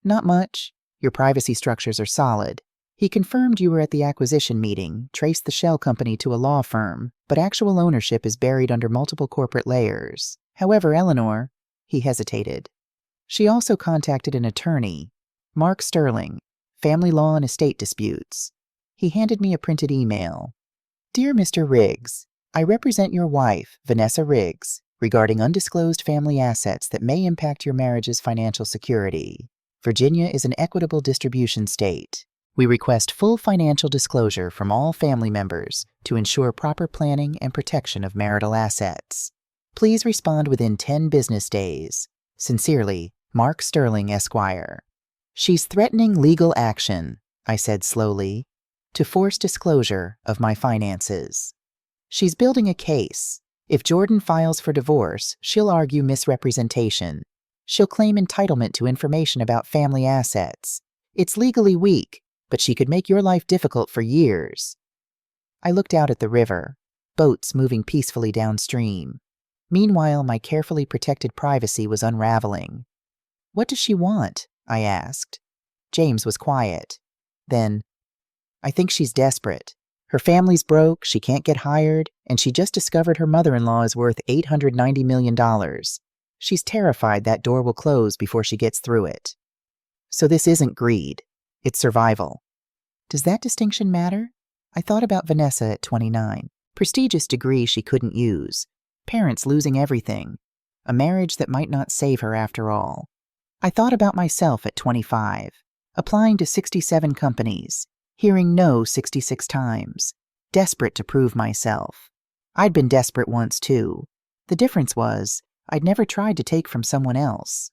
S1: Not much. Your privacy structures are solid. He confirmed you were at the acquisition meeting, traced the shell company to a law firm, but actual ownership is buried under multiple corporate layers. However, Eleanor, he hesitated. She also contacted an attorney, Mark Sterling, Family Law and Estate Disputes. He handed me a printed email. Dear Mr. Riggs, I represent your wife, Vanessa Riggs, regarding undisclosed family assets that may impact your marriage's financial security. Virginia is an equitable distribution state. We request full financial disclosure from all family members to ensure proper planning and protection of marital assets. Please respond within 10 business days. Sincerely, Mark Sterling, Esquire. She's threatening legal action, I said slowly, to force disclosure of my finances. She's building a case. If Jordan files for divorce, she'll argue misrepresentation. She'll claim entitlement to information about family assets. It's legally weak, but she could make your life difficult for years. I looked out at the river, boats moving peacefully downstream. Meanwhile, my carefully protected privacy was unraveling. What does she want? I asked. James was quiet. Then, I think she's desperate. Her family's broke, she can't get hired, and she just discovered her mother-in-law is worth $890 million. She's terrified that door will close before she gets through it. So this isn't greed. It's survival. Does that distinction matter? I thought about Vanessa at 29. Prestigious degree she couldn't use. Parents losing everything. A marriage that might not save her after all. I thought about myself at 25. Applying to 67 companies. Hearing no 66 times. Desperate to prove myself. I'd been desperate once too. The difference was, I'd never tried to take from someone else.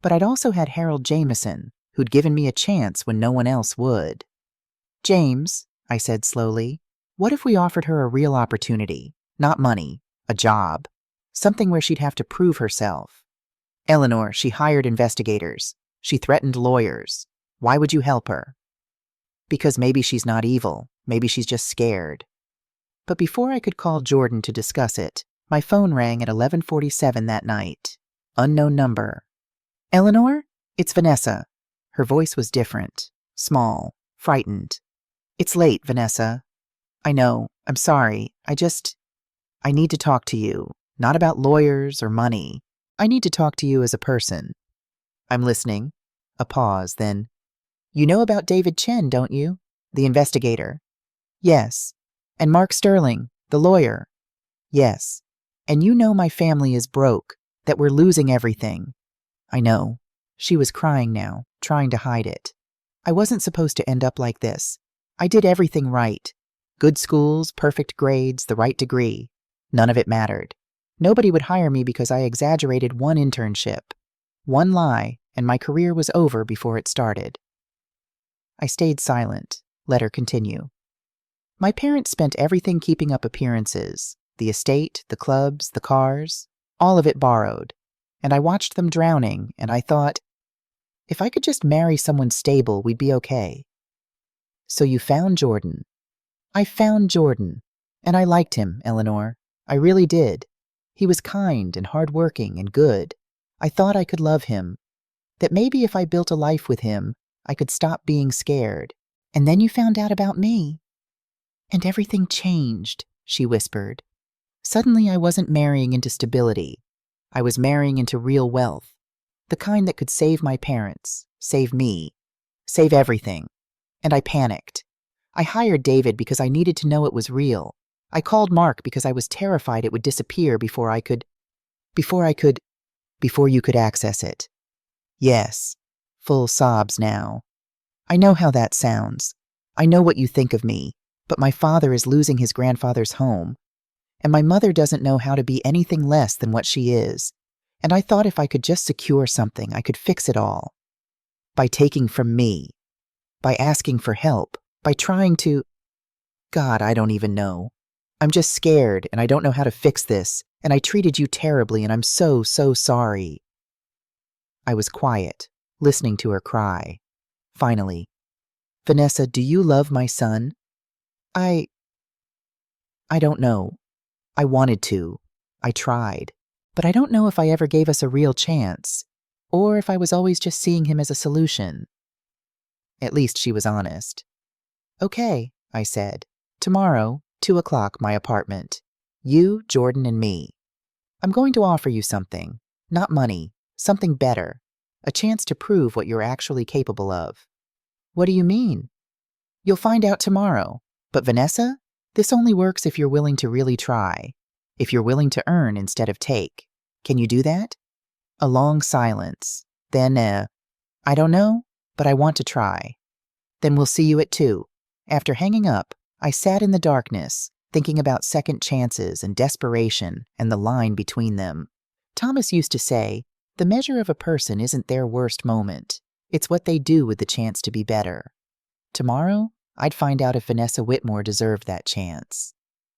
S1: But I'd also had Harold Jameson, who'd given me a chance when no one else would. James, I said slowly, what if we offered her a real opportunity? Not money, a job. Something where she'd have to prove herself. Eleanor, she hired investigators. She threatened lawyers. Why would you help her? Because maybe she's not evil. Maybe she's just scared. But before I could call Jordan to discuss it, my phone rang at 11:47 that night. Unknown number. Eleanor? It's Vanessa. Her voice was different, small, frightened. It's late, Vanessa. I know. I'm sorry. I need to talk to you. Not about lawyers or money. I need to talk to you as a person. I'm listening. A pause, then. You know about David Chen, don't you? The investigator. Yes. And Mark Sterling, the lawyer. Yes. And you know my family is broke, that we're losing everything. I know. She was crying now, trying to hide it. I wasn't supposed to end up like this. I did everything right. Good schools, perfect grades, the right degree. None of it mattered. Nobody would hire me because I exaggerated one internship. One lie, and my career was over before it started. I stayed silent, let her continue. My parents spent everything keeping up appearances, the estate, the clubs, the cars, all of it borrowed. And I watched them drowning, and I thought, if I could just marry someone stable, we'd be okay. So you found Jordan. I found Jordan, and I liked him, Eleanor. I really did. He was kind and hardworking and good. I thought I could love him, that maybe if I built a life with him, I could stop being scared. And then you found out about me. And everything changed, she whispered. Suddenly I wasn't marrying into stability. I was marrying into real wealth, the kind that could save my parents, save me, save everything. And I panicked. I hired David because I needed to know it was real. I called Mark because I was terrified it would disappear before you could access it. Yes. Full sobs now. I know how that sounds. I know what you think of me, but my father is losing his grandfather's home, and my mother doesn't know how to be anything less than what she is, and I thought if I could just secure something, I could fix it all. By taking from me, by asking for help, by trying to... God, I don't even know. I'm just scared, and I don't know how to fix this, and I treated you terribly, and I'm so sorry. I was quiet, listening to her cry. Finally, Vanessa, do you love my son? I don't know. I wanted to. I tried. But I don't know if I ever gave us a real chance, or if I was always just seeing him as a solution. At least she was honest. Okay, I said. Tomorrow, 2:00, my apartment. You, Jordan, and me. I'm going to offer you something. Not money. Something better. A chance to prove what you're actually capable of. What do you mean? You'll find out tomorrow. But Vanessa, this only works if you're willing to really try. If you're willing to earn instead of take. Can you do that? A long silence. Then I don't know, but I want to try. Then we'll see you at 2. After hanging up, I sat in the darkness, thinking about second chances and desperation and the line between them. Thomas used to say, the measure of a person isn't their worst moment. It's what they do with the chance to be better. Tomorrow, I'd find out if Vanessa Whitmore deserved that chance,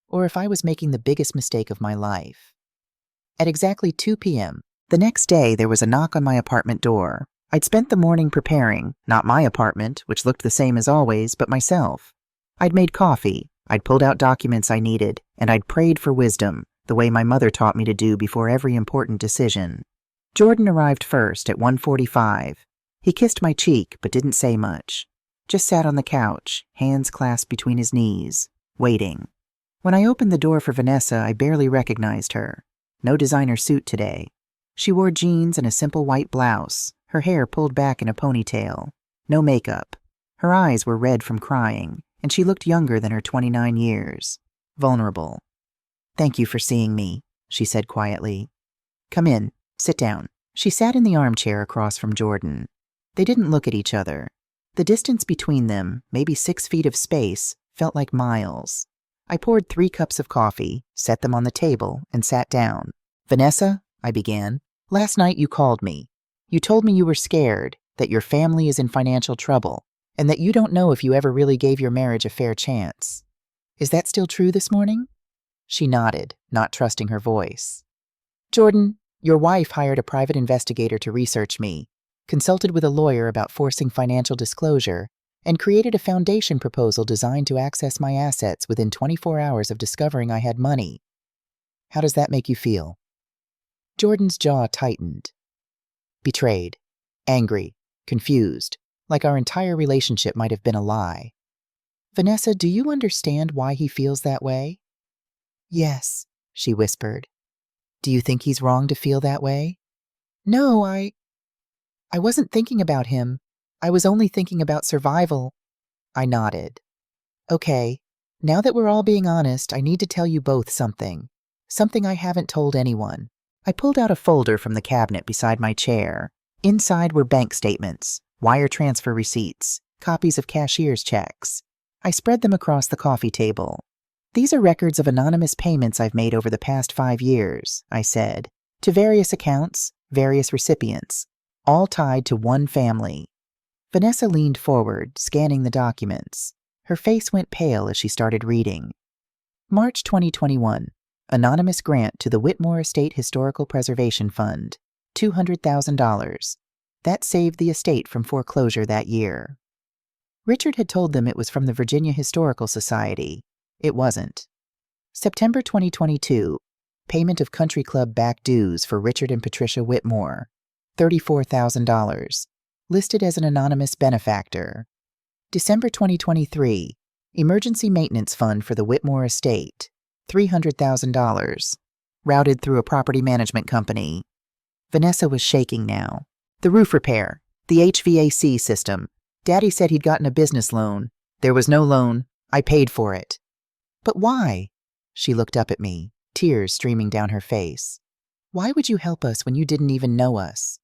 S1: or if I was making the biggest mistake of my life. At exactly 2 p.m., the next day there was a knock on my apartment door. I'd spent the morning preparing, not my apartment, which looked the same as always, but myself. I'd made coffee, I'd pulled out documents I needed, and I'd prayed for wisdom, the way my mother taught me to do before every important decision. Jordan arrived first at 1:45. He kissed my cheek, but didn't say much. Just sat on the couch, hands clasped between his knees, waiting. When I opened the door for Vanessa, I barely recognized her. No designer suit today. She wore jeans and a simple white blouse, her hair pulled back in a ponytail. No makeup. Her eyes were red from crying, and she looked younger than her 29 years. Vulnerable. "Thank you for seeing me," she said quietly. "Come in. Sit down." She sat in the armchair across from Jordan. They didn't look at each other. The distance between them, maybe 6 feet of space, felt like miles. I poured 3 cups of coffee, set them on the table, and sat down. "Vanessa," I began, "last night you called me. You told me you were scared, that your family is in financial trouble, and that you don't know if you ever really gave your marriage a fair chance. Is that still true this morning?" She nodded, not trusting her voice. "Jordan, your wife hired a private investigator to research me. consulted with a lawyer about forcing financial disclosure, and created a foundation proposal designed to access my assets within 24 hours of discovering I had money. How does that make you feel?" Jordan's jaw tightened. Betrayed, angry, confused, like our entire relationship might have been a lie. "Vanessa, do you understand why he feels that way?" "Yes," she whispered. "Do you think he's wrong to feel that way?" "No, I wasn't thinking about him. I was only thinking about survival." I nodded. "Okay, now that we're all being honest, I need to tell you both something. Something I haven't told anyone." I pulled out a folder from the cabinet beside my chair. Inside were bank statements, wire transfer receipts, copies of cashier's checks. I spread them across the coffee table. "These are records of anonymous payments I've made over the past 5 years," I said, "to various accounts, various recipients, all tied to one family." Vanessa leaned forward, scanning the documents. Her face went pale as she started reading. March 2021. Anonymous grant to the Whitmore Estate Historical Preservation Fund, $200,000. That saved the estate from foreclosure that year. Richard had told them it was from the Virginia Historical Society. It wasn't. September 2022. Payment of country club back dues for Richard and Patricia Whitmore, $34,000. Listed as an anonymous benefactor. December 2023. Emergency maintenance fund for the Whitmore estate, $300,000. Routed through a property management company. Vanessa was shaking now. "The roof repair, the HVAC system. Daddy said he'd gotten a business loan. There was no loan. I paid for it." "But why?" She looked up at me, tears streaming down her face. "Why would you help us when you didn't even know us?"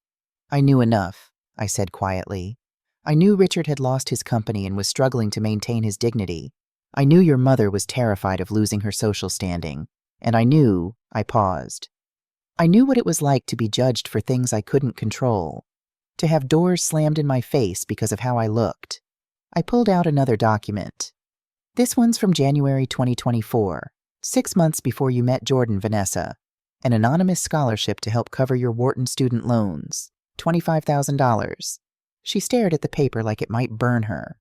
S1: "I knew enough," I said quietly. "I knew Richard had lost his company and was struggling to maintain his dignity. I knew your mother was terrified of losing her social standing. And I knew," I paused. "I knew what it was like to be judged for things I couldn't control. To have doors slammed in my face because of how I looked." I pulled out another document. "This one's from January 2024, 6 months before you met Jordan, Vanessa. An anonymous scholarship to help cover your Wharton student loans, $25,000. She stared at the paper like it might burn her.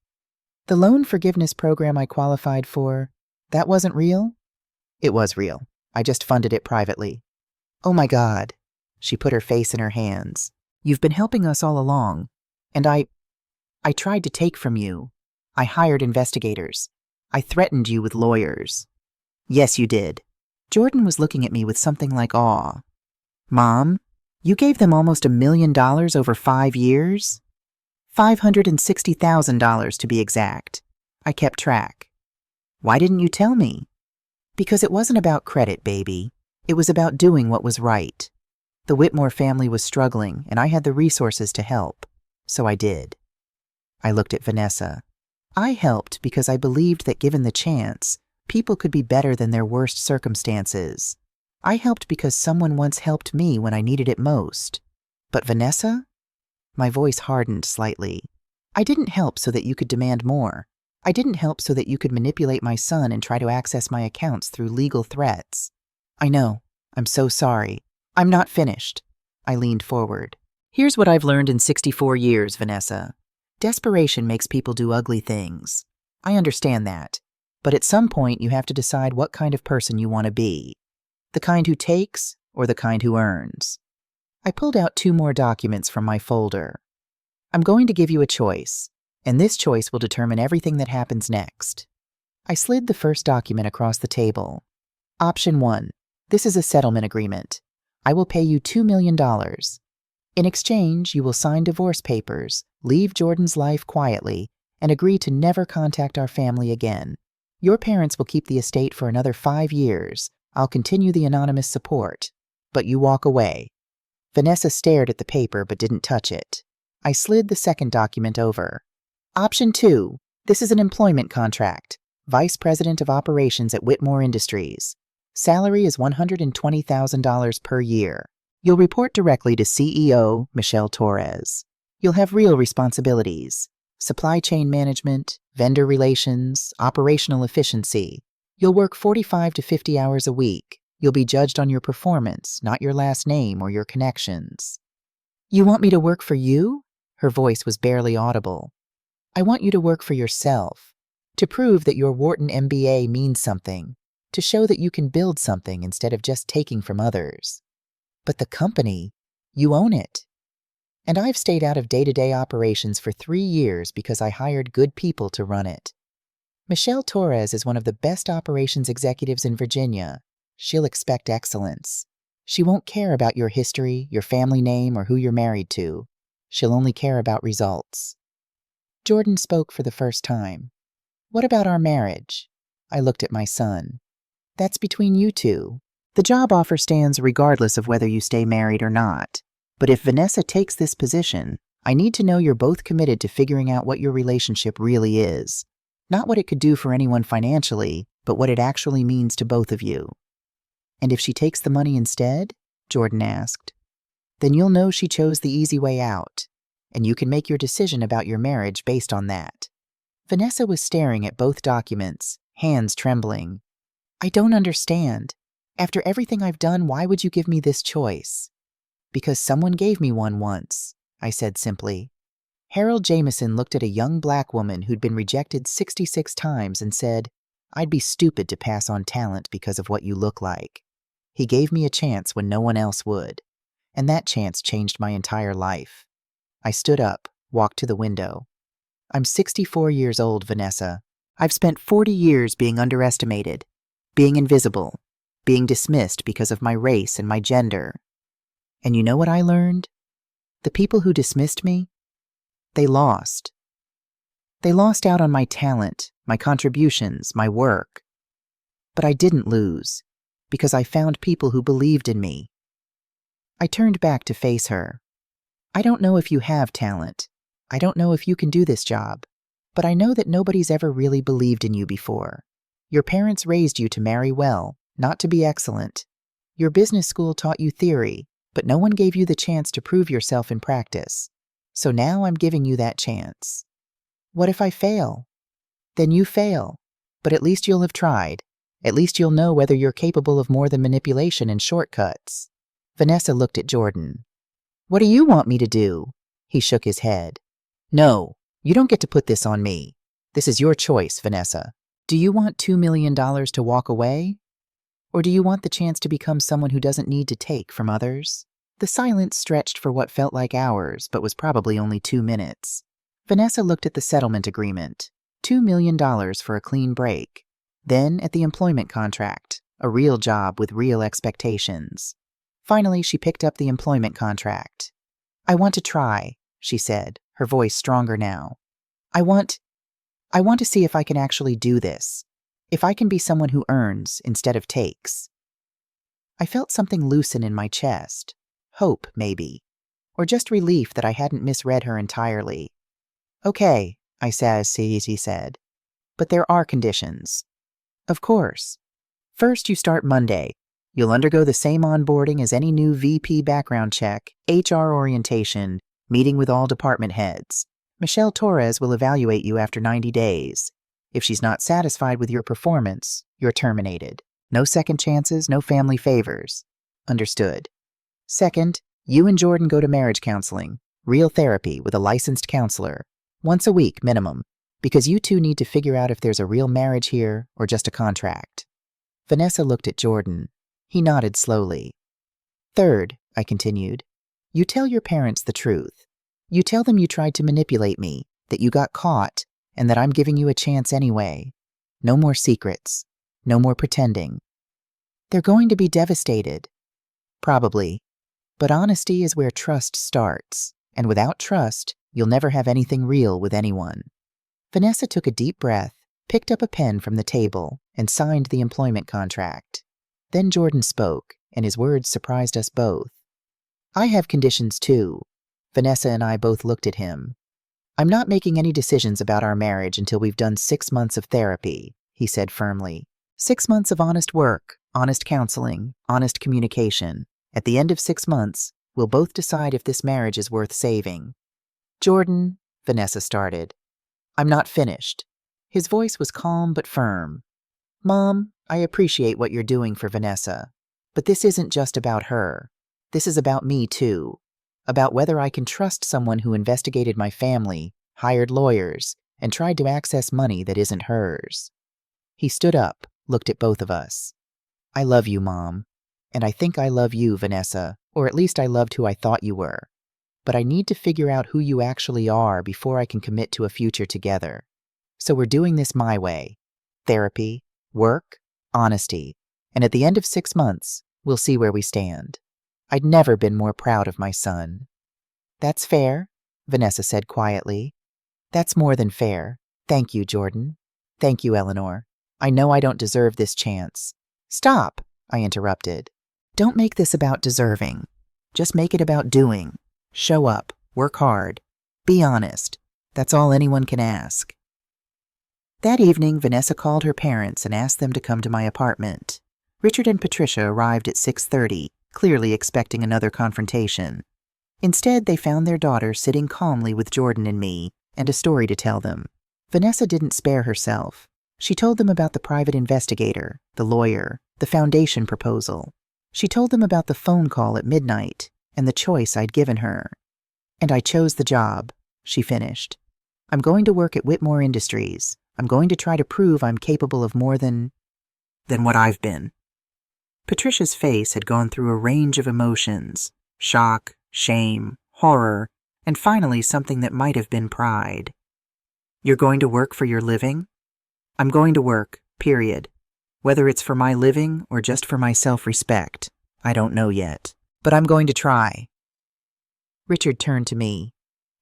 S1: "The loan forgiveness program I qualified for, that wasn't real?" "It was real. I just funded it privately." "Oh my God." She put her face in her hands. "You've been helping us all along. And I tried to take from you. I hired investigators. I threatened you with lawyers." "Yes, you did." Jordan was looking at me with something like awe. "Mom, you gave them almost $1 million over 5 years? $560,000 to be exact. I kept track." "Why didn't you tell me?" "Because it wasn't about credit, baby. It was about doing what was right. The Whitmore family was struggling, and I had the resources to help. So I did." I looked at Vanessa. "I helped because I believed that given the chance, people could be better than their worst circumstances. I helped because someone once helped me when I needed it most. But Vanessa?" My voice hardened slightly. "I didn't help so that you could demand more. I didn't help so that you could manipulate my son and try to access my accounts through legal threats." "I know. I'm so sorry. I'm not finished." I leaned forward. "Here's what I've learned in 64 years, Vanessa. Desperation makes people do ugly things. I understand that. But at some point, you have to decide what kind of person you want to be. The kind who takes or the kind who earns." I pulled out 2 more documents from my folder. "I'm going to give you a choice, and this choice will determine everything that happens next." I slid the first document across the table. "Option 1. This is a settlement agreement. I will pay you $2 million. In exchange, you will sign divorce papers, leave Jordan's life quietly, and agree to never contact our family again. Your parents will keep the estate for another 5 years. I'll continue the anonymous support. But you walk away." Vanessa stared at the paper but didn't touch it. I slid the second document over. "Option 2. This is an employment contract. Vice President of Operations at Whitmore Industries. Salary is $120,000 per year. You'll report directly to CEO Michelle Torres. You'll have real responsibilities: supply chain management, vendor relations, operational efficiency. You'll work 45 to 50 hours a week. You'll be judged on your performance, not your last name or your connections." "You want me to work for you?" Her voice was barely audible. I want you to work for yourself, to prove that your Wharton MBA means something, to show that you can build something instead of just taking from others. But the company, you own it. And I've stayed out of day-to-day operations for 3 years because I hired good people to run it. Michelle Torres is one of the best operations executives in Virginia. She'll expect excellence. She won't care about your history, your family name, or who you're married to. She'll only care about results. Jordan spoke for the first time. What about our marriage? I looked at my son. That's between you two. The job offer stands regardless of whether you stay married or not. But if Vanessa takes this position, I need to know you're both committed to figuring out what your relationship really is. Not what it could do for anyone financially, but what it actually means to both of you. And if she takes the money instead? Jordan asked. Then you'll know she chose the easy way out, and you can make your decision about your marriage based on that. Vanessa was staring at both documents, hands trembling. I don't understand. After everything I've done, why would you give me this choice? Because someone gave me one once, I said simply. Harold Jameson looked at a young black woman who'd been rejected 66 times and said, I'd be stupid to pass on talent because of what you look like. He gave me a chance when no one else would, and that chance changed my entire life. I stood up, walked to the window. I'm 64 years old, Vanessa. I've spent 40 years being underestimated, being invisible, being dismissed because of my race and my gender. And you know what I learned? The people who dismissed me, they lost. They lost out on my talent, my contributions, my work. But I didn't lose, because I found people who believed in me. I turned back to face her. I don't know if you have talent. I don't know if you can do this job. But I know that nobody's ever really believed in you before. Your parents raised you to marry well, not to be excellent. Your business school taught you theory, but no one gave you the chance to prove yourself in practice. So now I'm giving you that chance. What if I fail? Then you fail, but at least you'll have tried. At least you'll know whether you're capable of more than manipulation and shortcuts. Vanessa looked at Jordan. What do you want me to do? He shook his head. No, you don't get to put this on me. This is your choice, Vanessa. Do you want $2 million to walk away? Or do you want the chance to become someone who doesn't need to take from others? The silence stretched for what felt like hours, but was probably only 2 minutes. Vanessa looked at the settlement agreement. $2 million for a clean break. Then at the employment contract, a real job with real expectations. Finally, she picked up the employment contract. I want to try, she said, her voice stronger now. I want to see if I can actually do this. If I can be someone who earns instead of takes. I felt something loosen in my chest. Hope, maybe. Or just relief that I hadn't misread her entirely. Okay, I said. But there are conditions. Of course. First, you start Monday. You'll undergo the same onboarding as any new VP background check, HR orientation, meeting with all department heads. Michelle Torres will evaluate you after 90 days. If she's not satisfied with your performance, you're terminated. No second chances, no family favors. Understood. Second, you and Jordan go to marriage counseling, real therapy with a licensed counselor, once a week minimum, because you two need to figure out if there's a real marriage here or just a contract. Vanessa looked at Jordan. He nodded slowly. Third, I continued, you tell your parents the truth. You tell them you tried to manipulate me, that you got caught, and that I'm giving you a chance anyway. No more secrets. No more pretending. They're going to be devastated. Probably. But honesty is where trust starts, and without trust, you'll never have anything real with anyone. Vanessa took a deep breath, picked up a pen from the table, and signed the employment contract. Then Jordan spoke, and his words surprised us both. I have conditions too. Vanessa and I both looked at him. I'm not making any decisions about our marriage until we've done 6 months of therapy, he said firmly. 6 months of honest work, honest counseling, honest communication. At the end of 6 months, we'll both decide if this marriage is worth saving. Jordan, Vanessa started. I'm not finished. His voice was calm but firm. Mom, I appreciate what you're doing for Vanessa, but this isn't just about her. This is about me too. about whether I can trust someone who investigated my family, hired lawyers, and tried to access money that isn't hers. He stood up, looked at both of us. I love you, Mom. And I think I love you, Vanessa, or at least I loved who I thought you were. But I need to figure out who you actually are before I can commit to a future together. So we're doing this my way. Therapy, work, honesty, and at the end of 6 months, we'll see where we stand. I'd never been more proud of my son. That's fair, Vanessa said quietly. That's more than fair. Thank you, Jordan. Thank you, Eleanor. I know I don't deserve this chance. Stop, I interrupted. Don't make this about deserving. Just make it about doing. Show up, work hard, be honest. That's all anyone can ask. That evening, Vanessa called her parents and asked them to come to my apartment. Richard and Patricia arrived at 6:30, clearly expecting another confrontation. Instead, they found their daughter sitting calmly with Jordan and me, and a story to tell them. Vanessa didn't spare herself. She told them about the private investigator, the lawyer, the foundation proposal. She told them about the phone call at midnight and the choice I'd given her. And I chose the job, she finished. I'm going to work at Whitmore Industries. I'm going to try to prove I'm capable of more than what I've been. Patricia's face had gone through a range of emotions: shock, shame, horror, and finally something that might have been pride. You're going to work for your living? I'm going to work, period. Whether it's for my living or just for my self-respect, I don't know yet. But I'm going to try. Richard turned to me.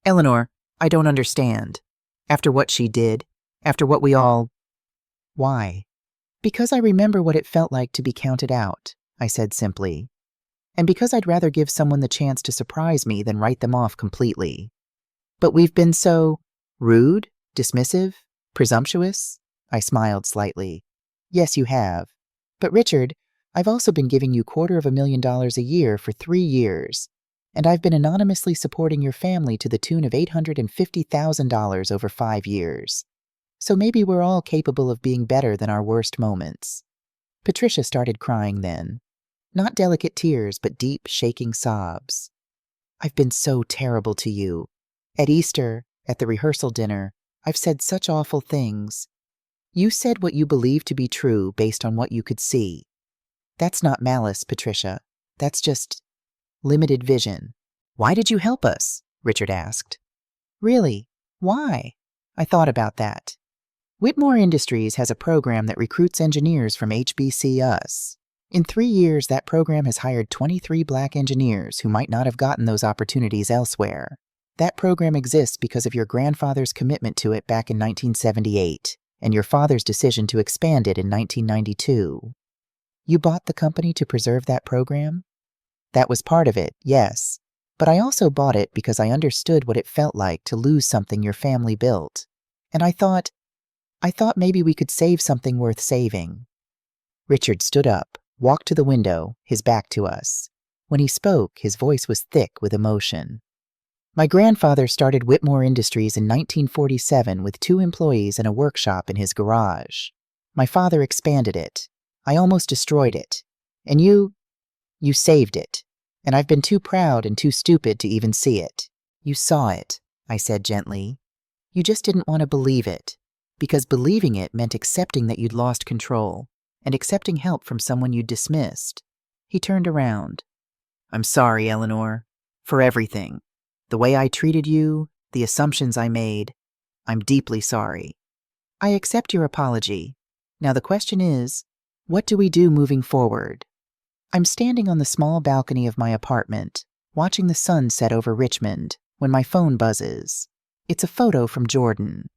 S1: Eleanor, I don't understand. After what she did, after what we all... Why? Because I remember what it felt like to be counted out, I said simply. And because I'd rather give someone the chance to surprise me than write them off completely. But we've been so rude, dismissive, presumptuous, I smiled slightly. Yes, you have. But Richard, I've also been giving you $250,000 a year for 3 years, and I've been anonymously supporting your family to the tune of $850,000 over 5 years. So maybe we're all capable of being better than our worst moments. Patricia started crying then. Not delicate tears, but deep, shaking sobs. I've been so terrible to you. At Easter, at the rehearsal dinner, I've said such awful things. You said what you believed to be true based on what you could see. That's not malice, Patricia. That's just limited vision. Why did you help us? Richard asked. Really? Why? I thought about that. Whitmore Industries has a program that recruits engineers from HBCUs. In 3 years, that program has hired 23 Black engineers who might not have gotten those opportunities elsewhere. That program exists because of your grandfather's commitment to it back in 1978, and your father's decision to expand it in 1992. You bought the company to preserve that program? That was part of it, yes. But I also bought it because I understood what it felt like to lose something your family built. And I thought maybe we could save something worth saving. Richard stood up, walked to the window, his back to us. When he spoke, his voice was thick with emotion. My grandfather started Whitmore Industries in 1947 with 2 employees and a workshop in his garage. My father expanded it. I almost destroyed it. And you saved it. And I've been too proud and too stupid to even see it. You saw it, I said gently. You just didn't want to believe it. Because believing it meant accepting that you'd lost control, and accepting help from someone you'd dismissed. He turned around. I'm sorry, Eleanor, for everything. The way I treated you, the assumptions I made. I'm deeply sorry. I accept your apology. Now the question is, what do we do moving forward? I'm standing on the small balcony of my apartment, watching the sun set over Richmond, when my phone buzzes. It's a photo from Jordan.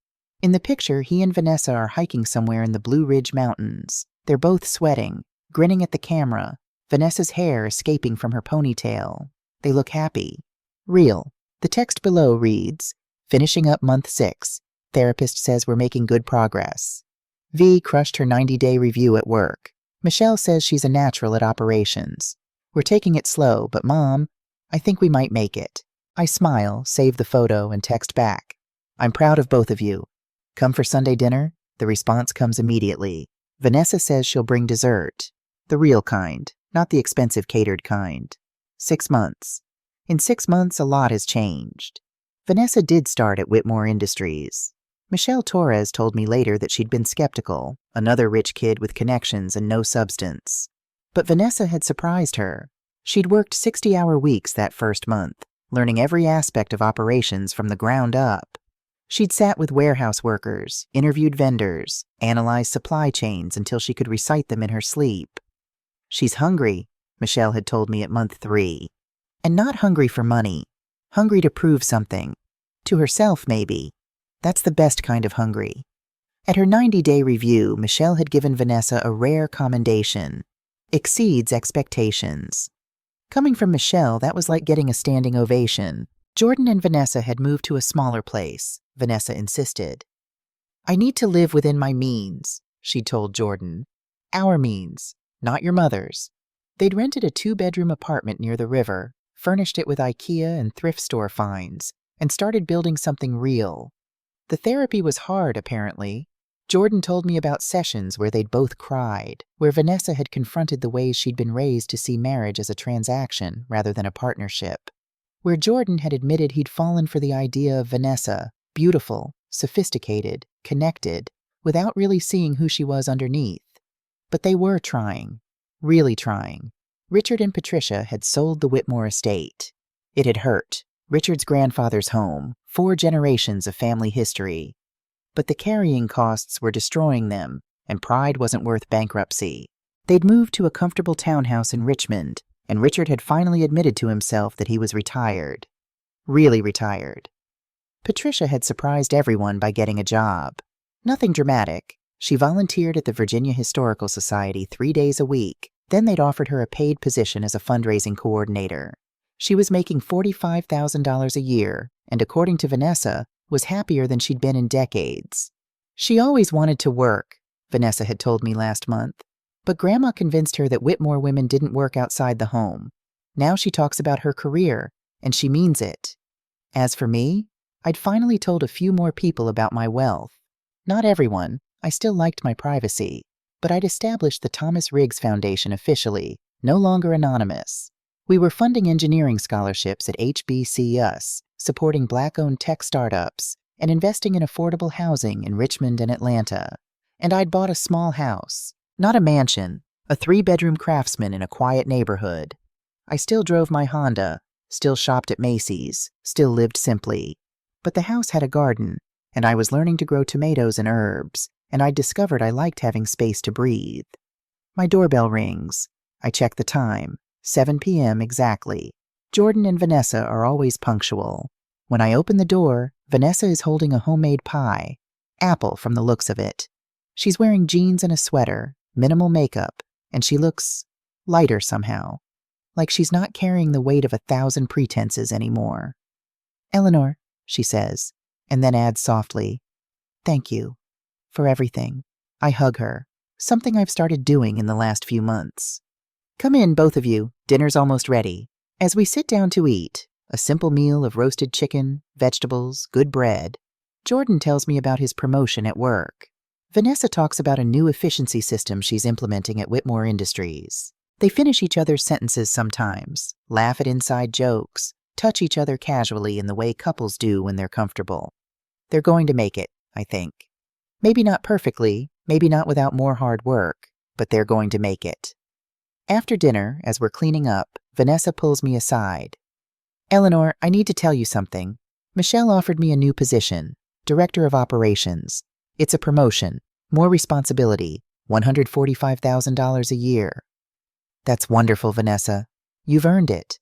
S1: In the picture, he and Vanessa are hiking somewhere in the Blue Ridge Mountains. They're both sweating, grinning at the camera, Vanessa's hair escaping from her ponytail. They look happy. Real. The text below reads, finishing up month 6. Therapist says we're making good progress. V crushed her 90-day review at work. Michelle says she's a natural at operations. We're taking it slow, but Mom, I think we might make it. I smile, save the photo, and text back. I'm proud of both of you. Come for Sunday dinner? The response comes immediately. Vanessa says she'll bring dessert. The real kind, not the expensive catered kind. 6 months. In 6 months, a lot has changed. Vanessa did start at Whitmore Industries. Michelle Torres told me later that she'd been skeptical, another rich kid with connections and no substance. But Vanessa had surprised her. She'd worked 60-hour weeks that first month, learning every aspect of operations from the ground up. She'd sat with warehouse workers, interviewed vendors, analyzed supply chains until she could recite them in her sleep. She's hungry, Michelle had told me at month 3. And not hungry for money. Hungry to prove something. To herself, maybe. That's the best kind of hungry. At her 90-day review, Michelle had given Vanessa a rare commendation. Exceeds expectations. Coming from Michelle, that was like getting a standing ovation. Jordan and Vanessa had moved to a smaller place, Vanessa insisted. I need to live within my means, she told Jordan. Our means, not your mother's. They'd rented a 2-bedroom apartment near the river, furnished it with IKEA and thrift store finds, and started building something real. The therapy was hard, apparently. Jordan told me about sessions where they'd both cried, where Vanessa had confronted the ways she'd been raised to see marriage as a transaction rather than a partnership, where Jordan had admitted he'd fallen for the idea of Vanessa, beautiful, sophisticated, connected, without really seeing who she was underneath. But they were trying, really trying. Richard and Patricia had sold the Whitmore estate. It had hurt. Richard's grandfather's home, 4 generations of family history. But the carrying costs were destroying them, and pride wasn't worth bankruptcy. They'd moved to a comfortable townhouse in Richmond, and Richard had finally admitted to himself that he was retired. Really retired. Patricia had surprised everyone by getting a job. Nothing dramatic. She volunteered at the Virginia Historical Society 3 days a week. Then they'd offered her a paid position as a fundraising coordinator. She was making $45,000 a year, and according to Vanessa, was happier than she'd been in decades. She always wanted to work, Vanessa had told me last month, but Grandma convinced her that Whitmore women didn't work outside the home. Now she talks about her career, and she means it. As for me, I'd finally told a few more people about my wealth. Not everyone, I still liked my privacy, but I'd established the Thomas Riggs Foundation officially, no longer anonymous. We were funding engineering scholarships at HBCUs, supporting Black-owned tech startups, and investing in affordable housing in Richmond and Atlanta. And I'd bought a small house, not a mansion, a 3-bedroom Craftsman in a quiet neighborhood. I still drove my Honda, still shopped at Macy's, still lived simply. But the house had a garden, and I was learning to grow tomatoes and herbs, and I'd discovered I liked having space to breathe. My doorbell rings. I check the time. 7 p.m. exactly. Jordan and Vanessa are always punctual. When I open the door, Vanessa is holding a homemade pie. Apple from the looks of it. She's wearing jeans and a sweater, minimal makeup, and she looks lighter somehow. Like she's not carrying the weight of 1,000 pretenses anymore. Eleanor, she says, and then adds softly, thank you for everything. I hug her, something I've started doing in the last few months. Come in, both of you. Dinner's almost ready. As we sit down to eat, a simple meal of roasted chicken, vegetables, good bread, Jordan tells me about his promotion at work. Vanessa talks about a new efficiency system she's implementing at Whitmore Industries. They finish each other's sentences sometimes, laugh at inside jokes, touch each other casually in the way couples do when they're comfortable. They're going to make it, I think. Maybe not perfectly, maybe not without more hard work, but they're going to make it. After dinner, as we're cleaning up, Vanessa pulls me aside. Eleanor, I need to tell you something. Michelle offered me a new position, Director of Operations. It's a promotion, more responsibility, $145,000 a year. That's wonderful, Vanessa. You've earned it.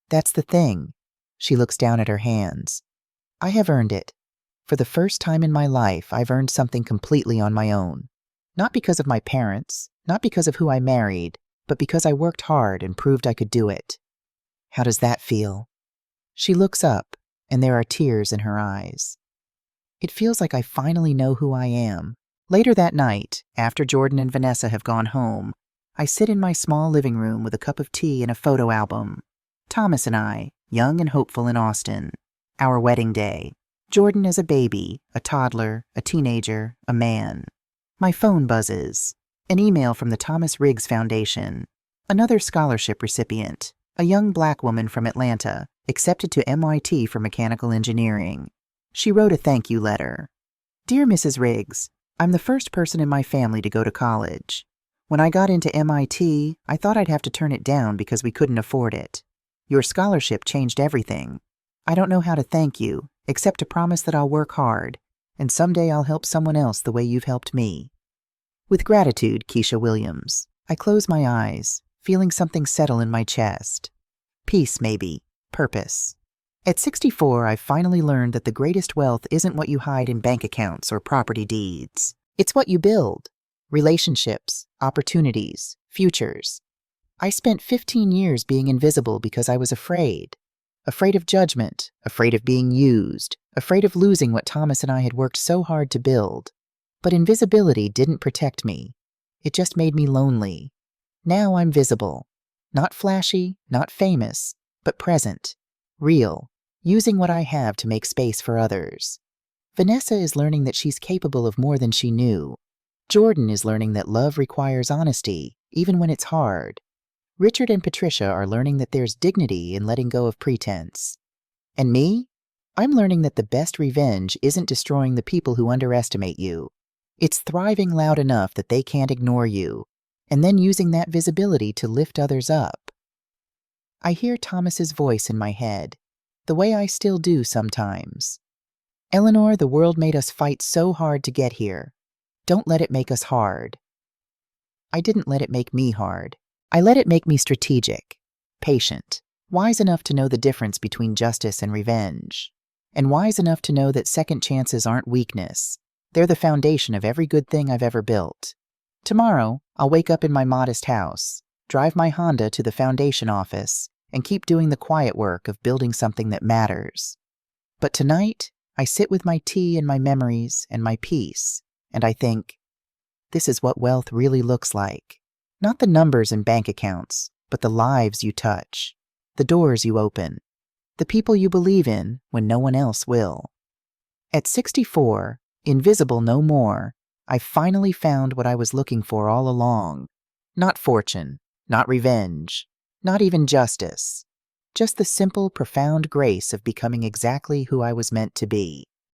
S1: That's the thing. She looks down at her hands. I have earned it. For the first time in my life, I've earned something completely on my own. Not because of my parents, not because of who I married, but because I worked hard and proved I could do it. How does that feel? She looks up, and there are tears in her eyes. It feels like I finally know who I am. Later that night, after Jordan and Vanessa have gone home, I sit in my small living room with a cup of tea and a photo album. Thomas and I, young and hopeful in Austin. Our wedding day. Jordan as a baby, a toddler, a teenager, a man. My phone buzzes. An email from the Thomas Riggs Foundation. Another scholarship recipient, a young Black woman from Atlanta, accepted to MIT for mechanical engineering. She wrote a thank you letter. Dear Mrs. Riggs, I'm the first person in my family to go to college. When I got into MIT, I thought I'd have to turn it down because we couldn't afford it. Your scholarship changed everything. I don't know how to thank you, except to promise that I'll work hard, and someday I'll help someone else the way you've helped me. With gratitude, Keisha Williams. I close my eyes, feeling something settle in my chest. Peace, maybe. Purpose. At 64, I've finally learned that the greatest wealth isn't what you hide in bank accounts or property deeds. It's what you build. Relationships, opportunities, futures. I spent 15 years being invisible because I was afraid. Afraid of judgment, afraid of being used, afraid of losing what Thomas and I had worked so hard to build. But invisibility didn't protect me. It just made me lonely. Now I'm visible. Not flashy, not famous, but present, real, using what I have to make space for others. Vanessa is learning that she's capable of more than she knew. Jordan is learning that love requires honesty, even when it's hard. Richard and Patricia are learning that there's dignity in letting go of pretense. And me? I'm learning that the best revenge isn't destroying the people who underestimate you. It's thriving loud enough that they can't ignore you, and then using that visibility to lift others up. I hear Thomas's voice in my head, the way I still do sometimes. Eleanor, the world made us fight so hard to get here. Don't let it make us hard. I didn't let it make me hard. I let it make me strategic, patient, wise enough to know the difference between justice and revenge, and wise enough to know that second chances aren't weakness. They're the foundation of every good thing I've ever built. Tomorrow, I'll wake up in my modest house, drive my Honda to the foundation office, and keep doing the quiet work of building something that matters. But tonight, I sit with my tea and my memories and my peace, and I think, this is what wealth really looks like. Not the numbers in bank accounts, but the lives you touch, the doors you open, the people you believe in when no one else will. At 64, invisible no more, I finally found what I was looking for all along. Not fortune, not revenge, not even justice. Just the simple, profound grace of becoming exactly who I was meant to be.